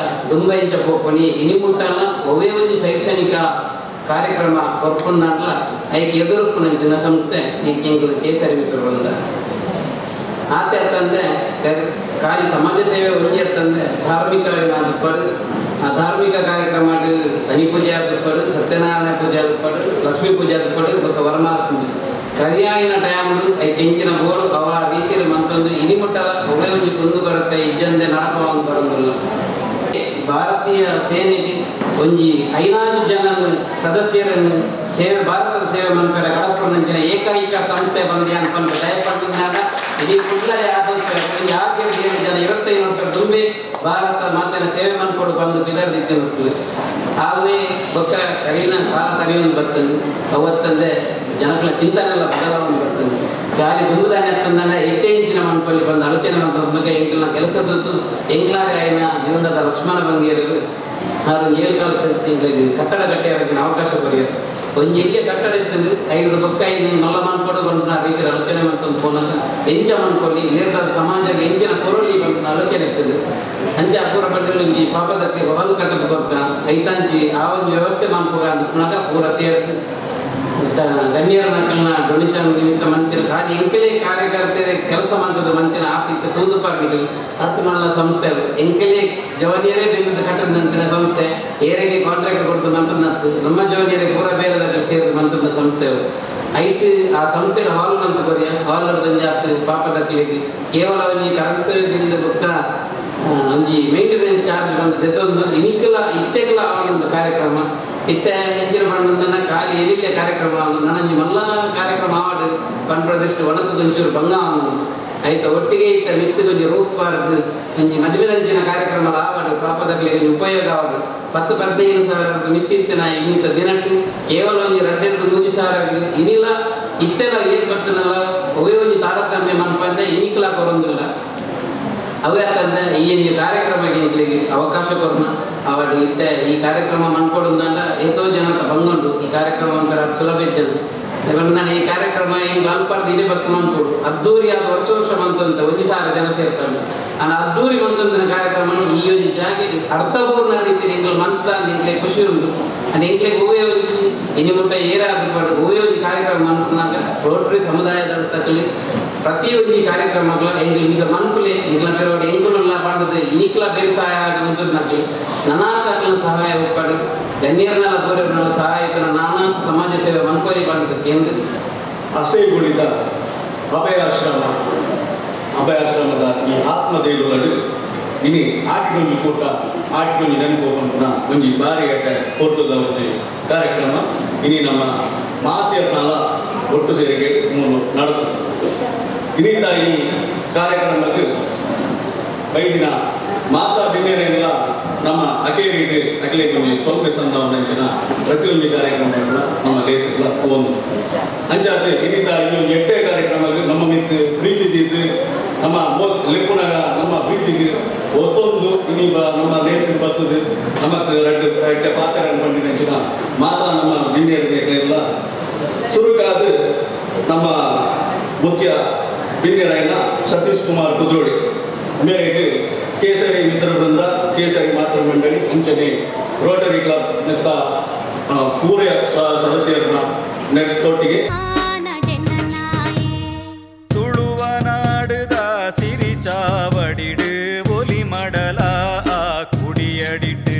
ತುಂಬ ಇಂಚ ಪೋಪನಿ ಇನಿ ಮುಟ್ಟಲ್ಲ ಒವೇ ಒಂದು ಶೈಕ್ಷಣಿಕ ಕಾರ್ಯಕ್ರಮ ಕೊರ್ಪುಂದಾಂಡ್ಲ ಐಕೆ ಎದುರುಪ್ಪುನಂಚಿನ ಸಂಸ್ಥೆ ಈ ಕೇಸರಿ ಮಿತ್ರಗಳಿಂದ ಆತೆ ಅತ್ತಂದ್ರೆ ಖಾಲಿ ಸಮಾಜ ಸೇವೆ ಒಂಜಿ ಅತ್ತಂದ್ರೆ ಧಾರ್ಮಿಕ ಪಡು ಆ ಧಾರ್ಮಿಕ ಕಾರ್ಯಕ್ರಮ ಶನಿ ಪೂಜೆ ಆದಪ್ಪಡು ಸತ್ಯನಾರಾಯಣ ಪೂಜೆ ಆದಪ್ಪಡು ಲಕ್ಷ್ಮೀ ಪೂಜೆ ಆದಪ್ಪಡು ಮತ್ತು ವರಮಹಾಲಕ್ಷ್ಮಿ ಸರಿಯಾಗಿನ ಟೈಮ್ಲು ಐ ಕೆಂಚಿನ ಬೋರ್ಡು ಅವ ರೀತಿಯಲ್ಲಿ ಮಂತೊಂದು ಇನಿಮುಟ್ಟಲ ಒಬ್ಬೇ ಒಂದು ಕುಂದು ಬರುತ್ತೆ ಇಜ್ಜಂದೆ ನಡಪವನ್ನು ಬರೋದಿಲ್ಲ ಭಾರತೀಯ ಸೇನೆಗೆ ಒಂಜಿ 5 ಜನ ಸದಸ್ಯರನ್ನು ಸೇವೆ ಭಾರತದ ಸೇವೆ ಮನ್ಪರ ಕಡಪುರಂಚಿನ ಏಕೈಕ ಸಂಸ್ಥೆ ಬಂದು ಅನ್ಕೊಂಡು ದಯಪಟ್ಟಿದ್ದಾಗ ಇಡೀ ಕುಡ್ಲಡೆ ಆದಂತ ಯಾಕೆ 7 ಜನ 25 ವರ್ಷ ತುಂಬಿ ಭಾರತ ಮಾತಿನ ಸೇವೆ ಮನ್ಕೊಡು ಬಂದು ಬಿದರ್ದಿತ್ತು ಆವೇ ಬೊಕ್ಕ ಕರೀನ ಕಾಲ ಕರಿಯೊಂದು ಬರ್ತದೆ ಅವತ್ತಂದೆ ಜನಗಳ ಚಿಂತನೆಲ್ಲ ಬದಲಾವಣೆ ಬರ್ತದೆ ಖಾಲಿ ತುಂಬುದಾನೆ ಅಂತಂದ್ರೆ ಹೆಚ್ಚಿನ ಮನ್ಪಲ್ಲಿ ಬಂದು ಆಲೋಚನೆ ಮಾಡ್ತದ ಬಗ್ಗೆ ಎಂಕ್ಲ ಕೆಲಸದ್ದು ಎಂಗ್ಲಾರೆ ಆಯ್ನ ಜೀವನದ ಲಕ್ಷ್ಮಣ ಬಂಗಿಯರು ಅವರು ಏಳ್ಕಾಲ ಕಟ್ಟಡ ಕಟ್ಟಿಯಾಗಿ ಅವಕಾಶ ಕೊರಿಯರು ಒಂದು ಎಲ್ಲಿ ಕಟ್ಟಡ ಇರ್ತದೆ 5 ಬೊಕ್ಕ 5 ಮಲ್ಲ ಮನ್ಕೊಡು ಬಂದು ಆ ರೀತಿ ಆಲೋಚನೆ ಮಾಡ್ತಂದು ಫೋನಾಗ ಎಂಚ ಮನ್ಕೊಳ್ಳಿ ನೇರದ ಸಮಾಜಕ್ಕೆ ಎಂಚಿನ ಕೊರಳಿ ಬಂದು ಆಲೋಚನೆ ಇರ್ತದೆ ಅಂಚೆ ಅಪೂರ ಬಂದ್ರೆ ಈ ಪಾಪದಕ್ಕೆ ಹೊಲು ಕಟ್ಟದ ಕೊರ್ಕ ಐತಾಂಚಿ ಆ ಒಂದು ವ್ಯವಸ್ಥೆ ಮಾಡ್ಕೋಗ ಅಂದ್ಕೊಂಡಾಗ ಪೂರ ಸೇರ್ತು ಗಣ್ಯರ ಮಕ್ಕಳನ್ನ ಡೊನೇಷನ್ ನಿಮಿತ್ತ ಮಂತಿನ ಖಾಲಿ ಎಂಕೆಲೆ ಕಾರ್ಯಕರ್ತರ ಕೆಲಸ ಮಾಡ್ತದ ಮಂತಿನ ಆರ್ಥಿಕ ತೂದು ಪಾರ್ಟಿಗಳು ಆತ್ಮಲ್ಲ ಸಂಸ್ಥೆಗಳು ಎಂಕೆಲೆ ಜವಾನಿಯರೇ ಬೆಂದ ಕಟ್ಟದ ನಂತಿನ ಸಂಸ್ಥೆ ಏರಿಗೆ ಕಾಂಟ್ರಾಕ್ಟ್ ಕೊಡ್ತು ಮಂತ್ರದ ನಮ್ಮ ಜವಾನಿಯರೇ ಪೂರ ಬೇರೆದಾಗ ಸೇರಿದ ಮಂತ್ರದ ಸಂಸ್ಥೆಗಳು ಐಟಿ ಆ ಸಂಸ್ಥೆಯ ಹಾಲ್ ಮಂತ್ ಕೊರಿಯ ಹಾಲ್ ಜಾಸ್ತಿ ಪಾಪದಕ್ಕೆ ಕೇವಲ ಒಂದು ಕರೆಂಟ್ ಗೊತ್ತ ಒಂಜಿ ಮೇಂಟೆನೆನ್ಸ್ ಚಾರ್ಜ್ ಬಂದು ಇನಿಕ್ಕೆಲ್ಲ ಇತ್ತೆಲ್ಲ ಒಂದು ಕಾರ್ಯಕ್ರಮ ಇತ್ತ ನೆಂಚಿನ ಬಣ್ಣದನ್ನ ಖಾಲಿ ಎಲ್ಲಿಲ್ಲ ಕಾರ್ಯಕ್ರಮ ನನಂಜಿ ಮಲ್ಲ ಕಾರ್ಯಕ್ರಮ ಆವಾಡು ಪಂಪ್ರದಿಷ್ಟು ಒಣಸುದಂಚೂರು ಬಂಗ ಆಯ್ತಾ ಒಟ್ಟಿಗೆ ಇತ್ತ ಮಿತ್ತಿಗೊಂಜಿ ರೂಫ್ ಬಾರ್ದು ಒಂಜಿ ಮದುವೆದಂಚಿನ ಕಾರ್ಯಕ್ರಮ ಆವಾಡು ಪಾಪದಲ್ಲಿ ಉಪಯೋಗ ಆವಾಡು 10-15 ಸಾವಿರ ಮಿತ್ತಿತ್ತಿನ ಇನ್ನಿತ ದಿನಕ್ಕೆ ಕೇವಲ ಒಂದು 2-3 ಸಾವಿರ ಇನಿಲ್ಲ ಇತ್ತೆಲ್ಲ ಏನು ಬರ್ತನಲ್ಲ ಒವೇ ಒಂದು ತಾರತಮ್ಯ ಮನ್ಪಂದೆ ಇನಿಕ್ಲ ಕೊರೊಂದಿಲ್ಲ ಅವೇ ಯಾಕಂದ್ರೆ ಈ ಕಾರ್ಯಕ್ರಮ ನಿಕ್ಲಿಗೆ ಅವಕಾಶ ಕೊರೋಣ ಅವಾಗ ಇತ್ತೆ ಈ ಕಾರ್ಯಕ್ರಮ ಮನ್ಕೊಡುದಂಡ ಎಷ್ಟೋ ಜನ ಬಂಗೊಂಡು ಈ ಕಾರ್ಯಕ್ರಮ ಸುಲಭ ಜನ ನಾನು ಈ ಕಾರ್ಯಕ್ರಮ ಹಿಂಗೆ ಅಲ್ಪಾರ್ದು ಇದೇ ಬರ್ತು ಮನ್ಕೊಡು ಅದ್ದೂರಿ ಅದು ವರ್ಷ ಮಂತಂತ 1,000 ಜನ ಸೇರ್ತಾರೆ ನಾನು ಅದ್ದೂರಿ ಮಂತಂದಿನ ಕಾರ್ಯಕ್ರಮ ಈ ಒಂದು ಜಾಗೆ ಅರ್ಥಪೂರ್ಣ ರೀತಿ ನಿಂಗೆ ಮಂತ ನಿಂಗೆ ಖುಷಿ ಉಂಟು ಅದು ಎಂಕ್ಲೆ ಉಪಯೋಗಿಸಿ ಇನ್ನು ಮುಟ್ಟ ಏರಾದ್ರು ಉಪಯೋಗಿ ಕಾರ್ಯಕ್ರಮ ಮನ್ಕೊಂಡಾಗ ರೋಟರಿ ಸಮುದಾಯದ ತಕ್ಕಲಿ ಪ್ರತಿಯೊಂದು ಕಾರ್ಯಕ್ರಮಗಳ ಈಗ ಮನ್ಕುಲೆ ಈಗ ಬೇರೆ ಎಂಕುಲೆಲ್ಲ ಮಾಡೋದು ಇನಿಕ್ಲ ಬೇರೆ ಸಹಾಯ ಆಗುವಂಥದ್ದು ನಕ್ಕೆ ನಾನಾ ತಕ್ಕಲ ಸಹಾಯ ಒಪ್ಪಾಡು ಗಣ್ಯರನ್ನೆಲ್ಲ ಗೋರನ್ನೆಲ್ಲ ಸಹಾಯಕನ ನಾನಾ ಸಮಾಜ ಸೇವೆ ಮನ್ಕೋರಿ ಮಾಡುತ್ತೆ ಎಂದು ಅಸೆಗೊಳಿದ ಅಭಯಾಶ್ರಮದ ಈ ಆತ್ಮದೇವಗಳು ಇನಿ ಆಟಿಗೊಂದು ಕೂಟ ಆಟಿಗೊಂದು ನೆನಪೋಪಂಪನ ಒಂಜಿ ಬಾರಿಗಟ್ಟ ಕೊಟ್ಟದ ಒಂದು ಕಾರ್ಯಕ್ರಮ ಇನಿ ನಮ್ಮ ಮಾತೆಯರ್ನೆಲ್ಲ ಒಟ್ಟು ಸೇರಿಗೆ ನಡೆದು ಇನ್ನಿತ ಈ ಕಾರ್ಯಕ್ರಮಕ್ಕೆ ಬೈದಿನ ಮಾತಾ ಬಿನ್ನೆರೆಲ್ಲ ನಮ್ಮ ಅಕೇರಿಗೆ ಅಖಿಲೇಗೊಂದು ಸ್ವಲ್ಪ ಸಂದರ್ಭ ಪ್ರತಿಯೊಂದು ಕಾರ್ಯಕ್ರಮಗಳ ನಮ್ಮ ದೇಶಗಳ ಒಂದು ಅಂಚಾದ್ರೆ ಇನ್ನಿತ ಇನ್ನೊಂದು ಎಟ್ಟೆ ಕಾರ್ಯಕ್ರಮಕ್ಕೆ ನಮ್ಮ ಮಿತ್ತು ಪ್ರೀತಿದಿದ್ದು ನಮ್ಮ ಲೆಪ್ಪುನಾಗ ನಮ್ಮ ಪ್ರೀತಿಗೆ ಒತ್ತೊಂದು ಇನ್ನೀಗ ನಮ್ಮ ದೇಶಕ್ಕೆ ಬರ್ತದೆ ನಮಗೆ ரெட்டை ಪಾತ್ರ ಅನ್ಕೊಂಡಿನ ಮಾತಾ ನಮ್ಮ ಬಿನ್ನೆರೆಲ್ಲ ಸುರುಕಾದ ನಮ್ಮ ಮುಖ್ಯ ಬಿನ್ನೆರಾಯನ ಸತೀಶ್ ಕುಮಾರ್ ಕುದ್ರೋಳಿ ಮೇರೆಗೆ ಕೇಸರಿ ಮಿತ್ರ ಬೃಂದ ಕೇಸರಿ ಮಾತೃ ಮಂಡಳಿ ಅಂಚನೆ ರೋಟರಿ ಕ್ಲಬ್ ನೆತ್ತ ಪೂರ್ಯ ಸದಸ್ಯರನ್ನ ನೆಟ್ಟೊಟ್ಟಿಗೆ ತುಳುವನಾಡುದ ಸಿರಿ ಚಾವಡಿಡು ಒಲಿ ಮಡಲ ಕುಡಿಯಡಿಟ್ಟು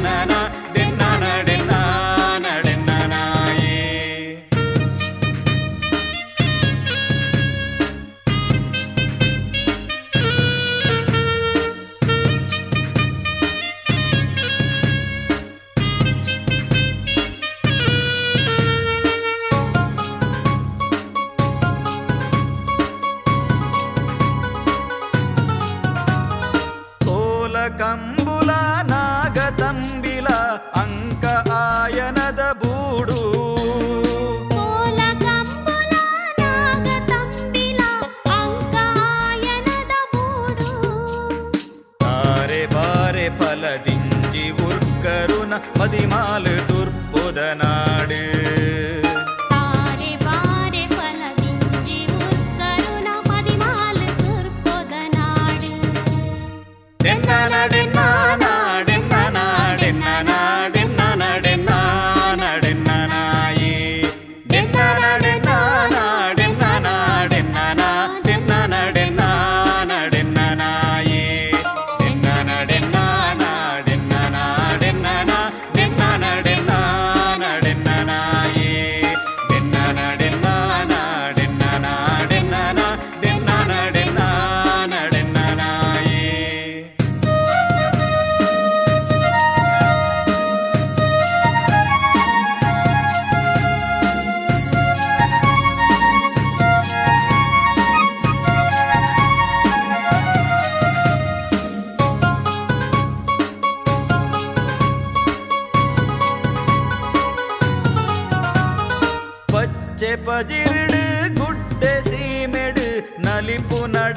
na பதிமாலு சுற்புத நாடு ಪಜಿರುಡು ಗುಡ್ಡೆ ಸೀಮೆಡು ನಲಿಪು ನಡ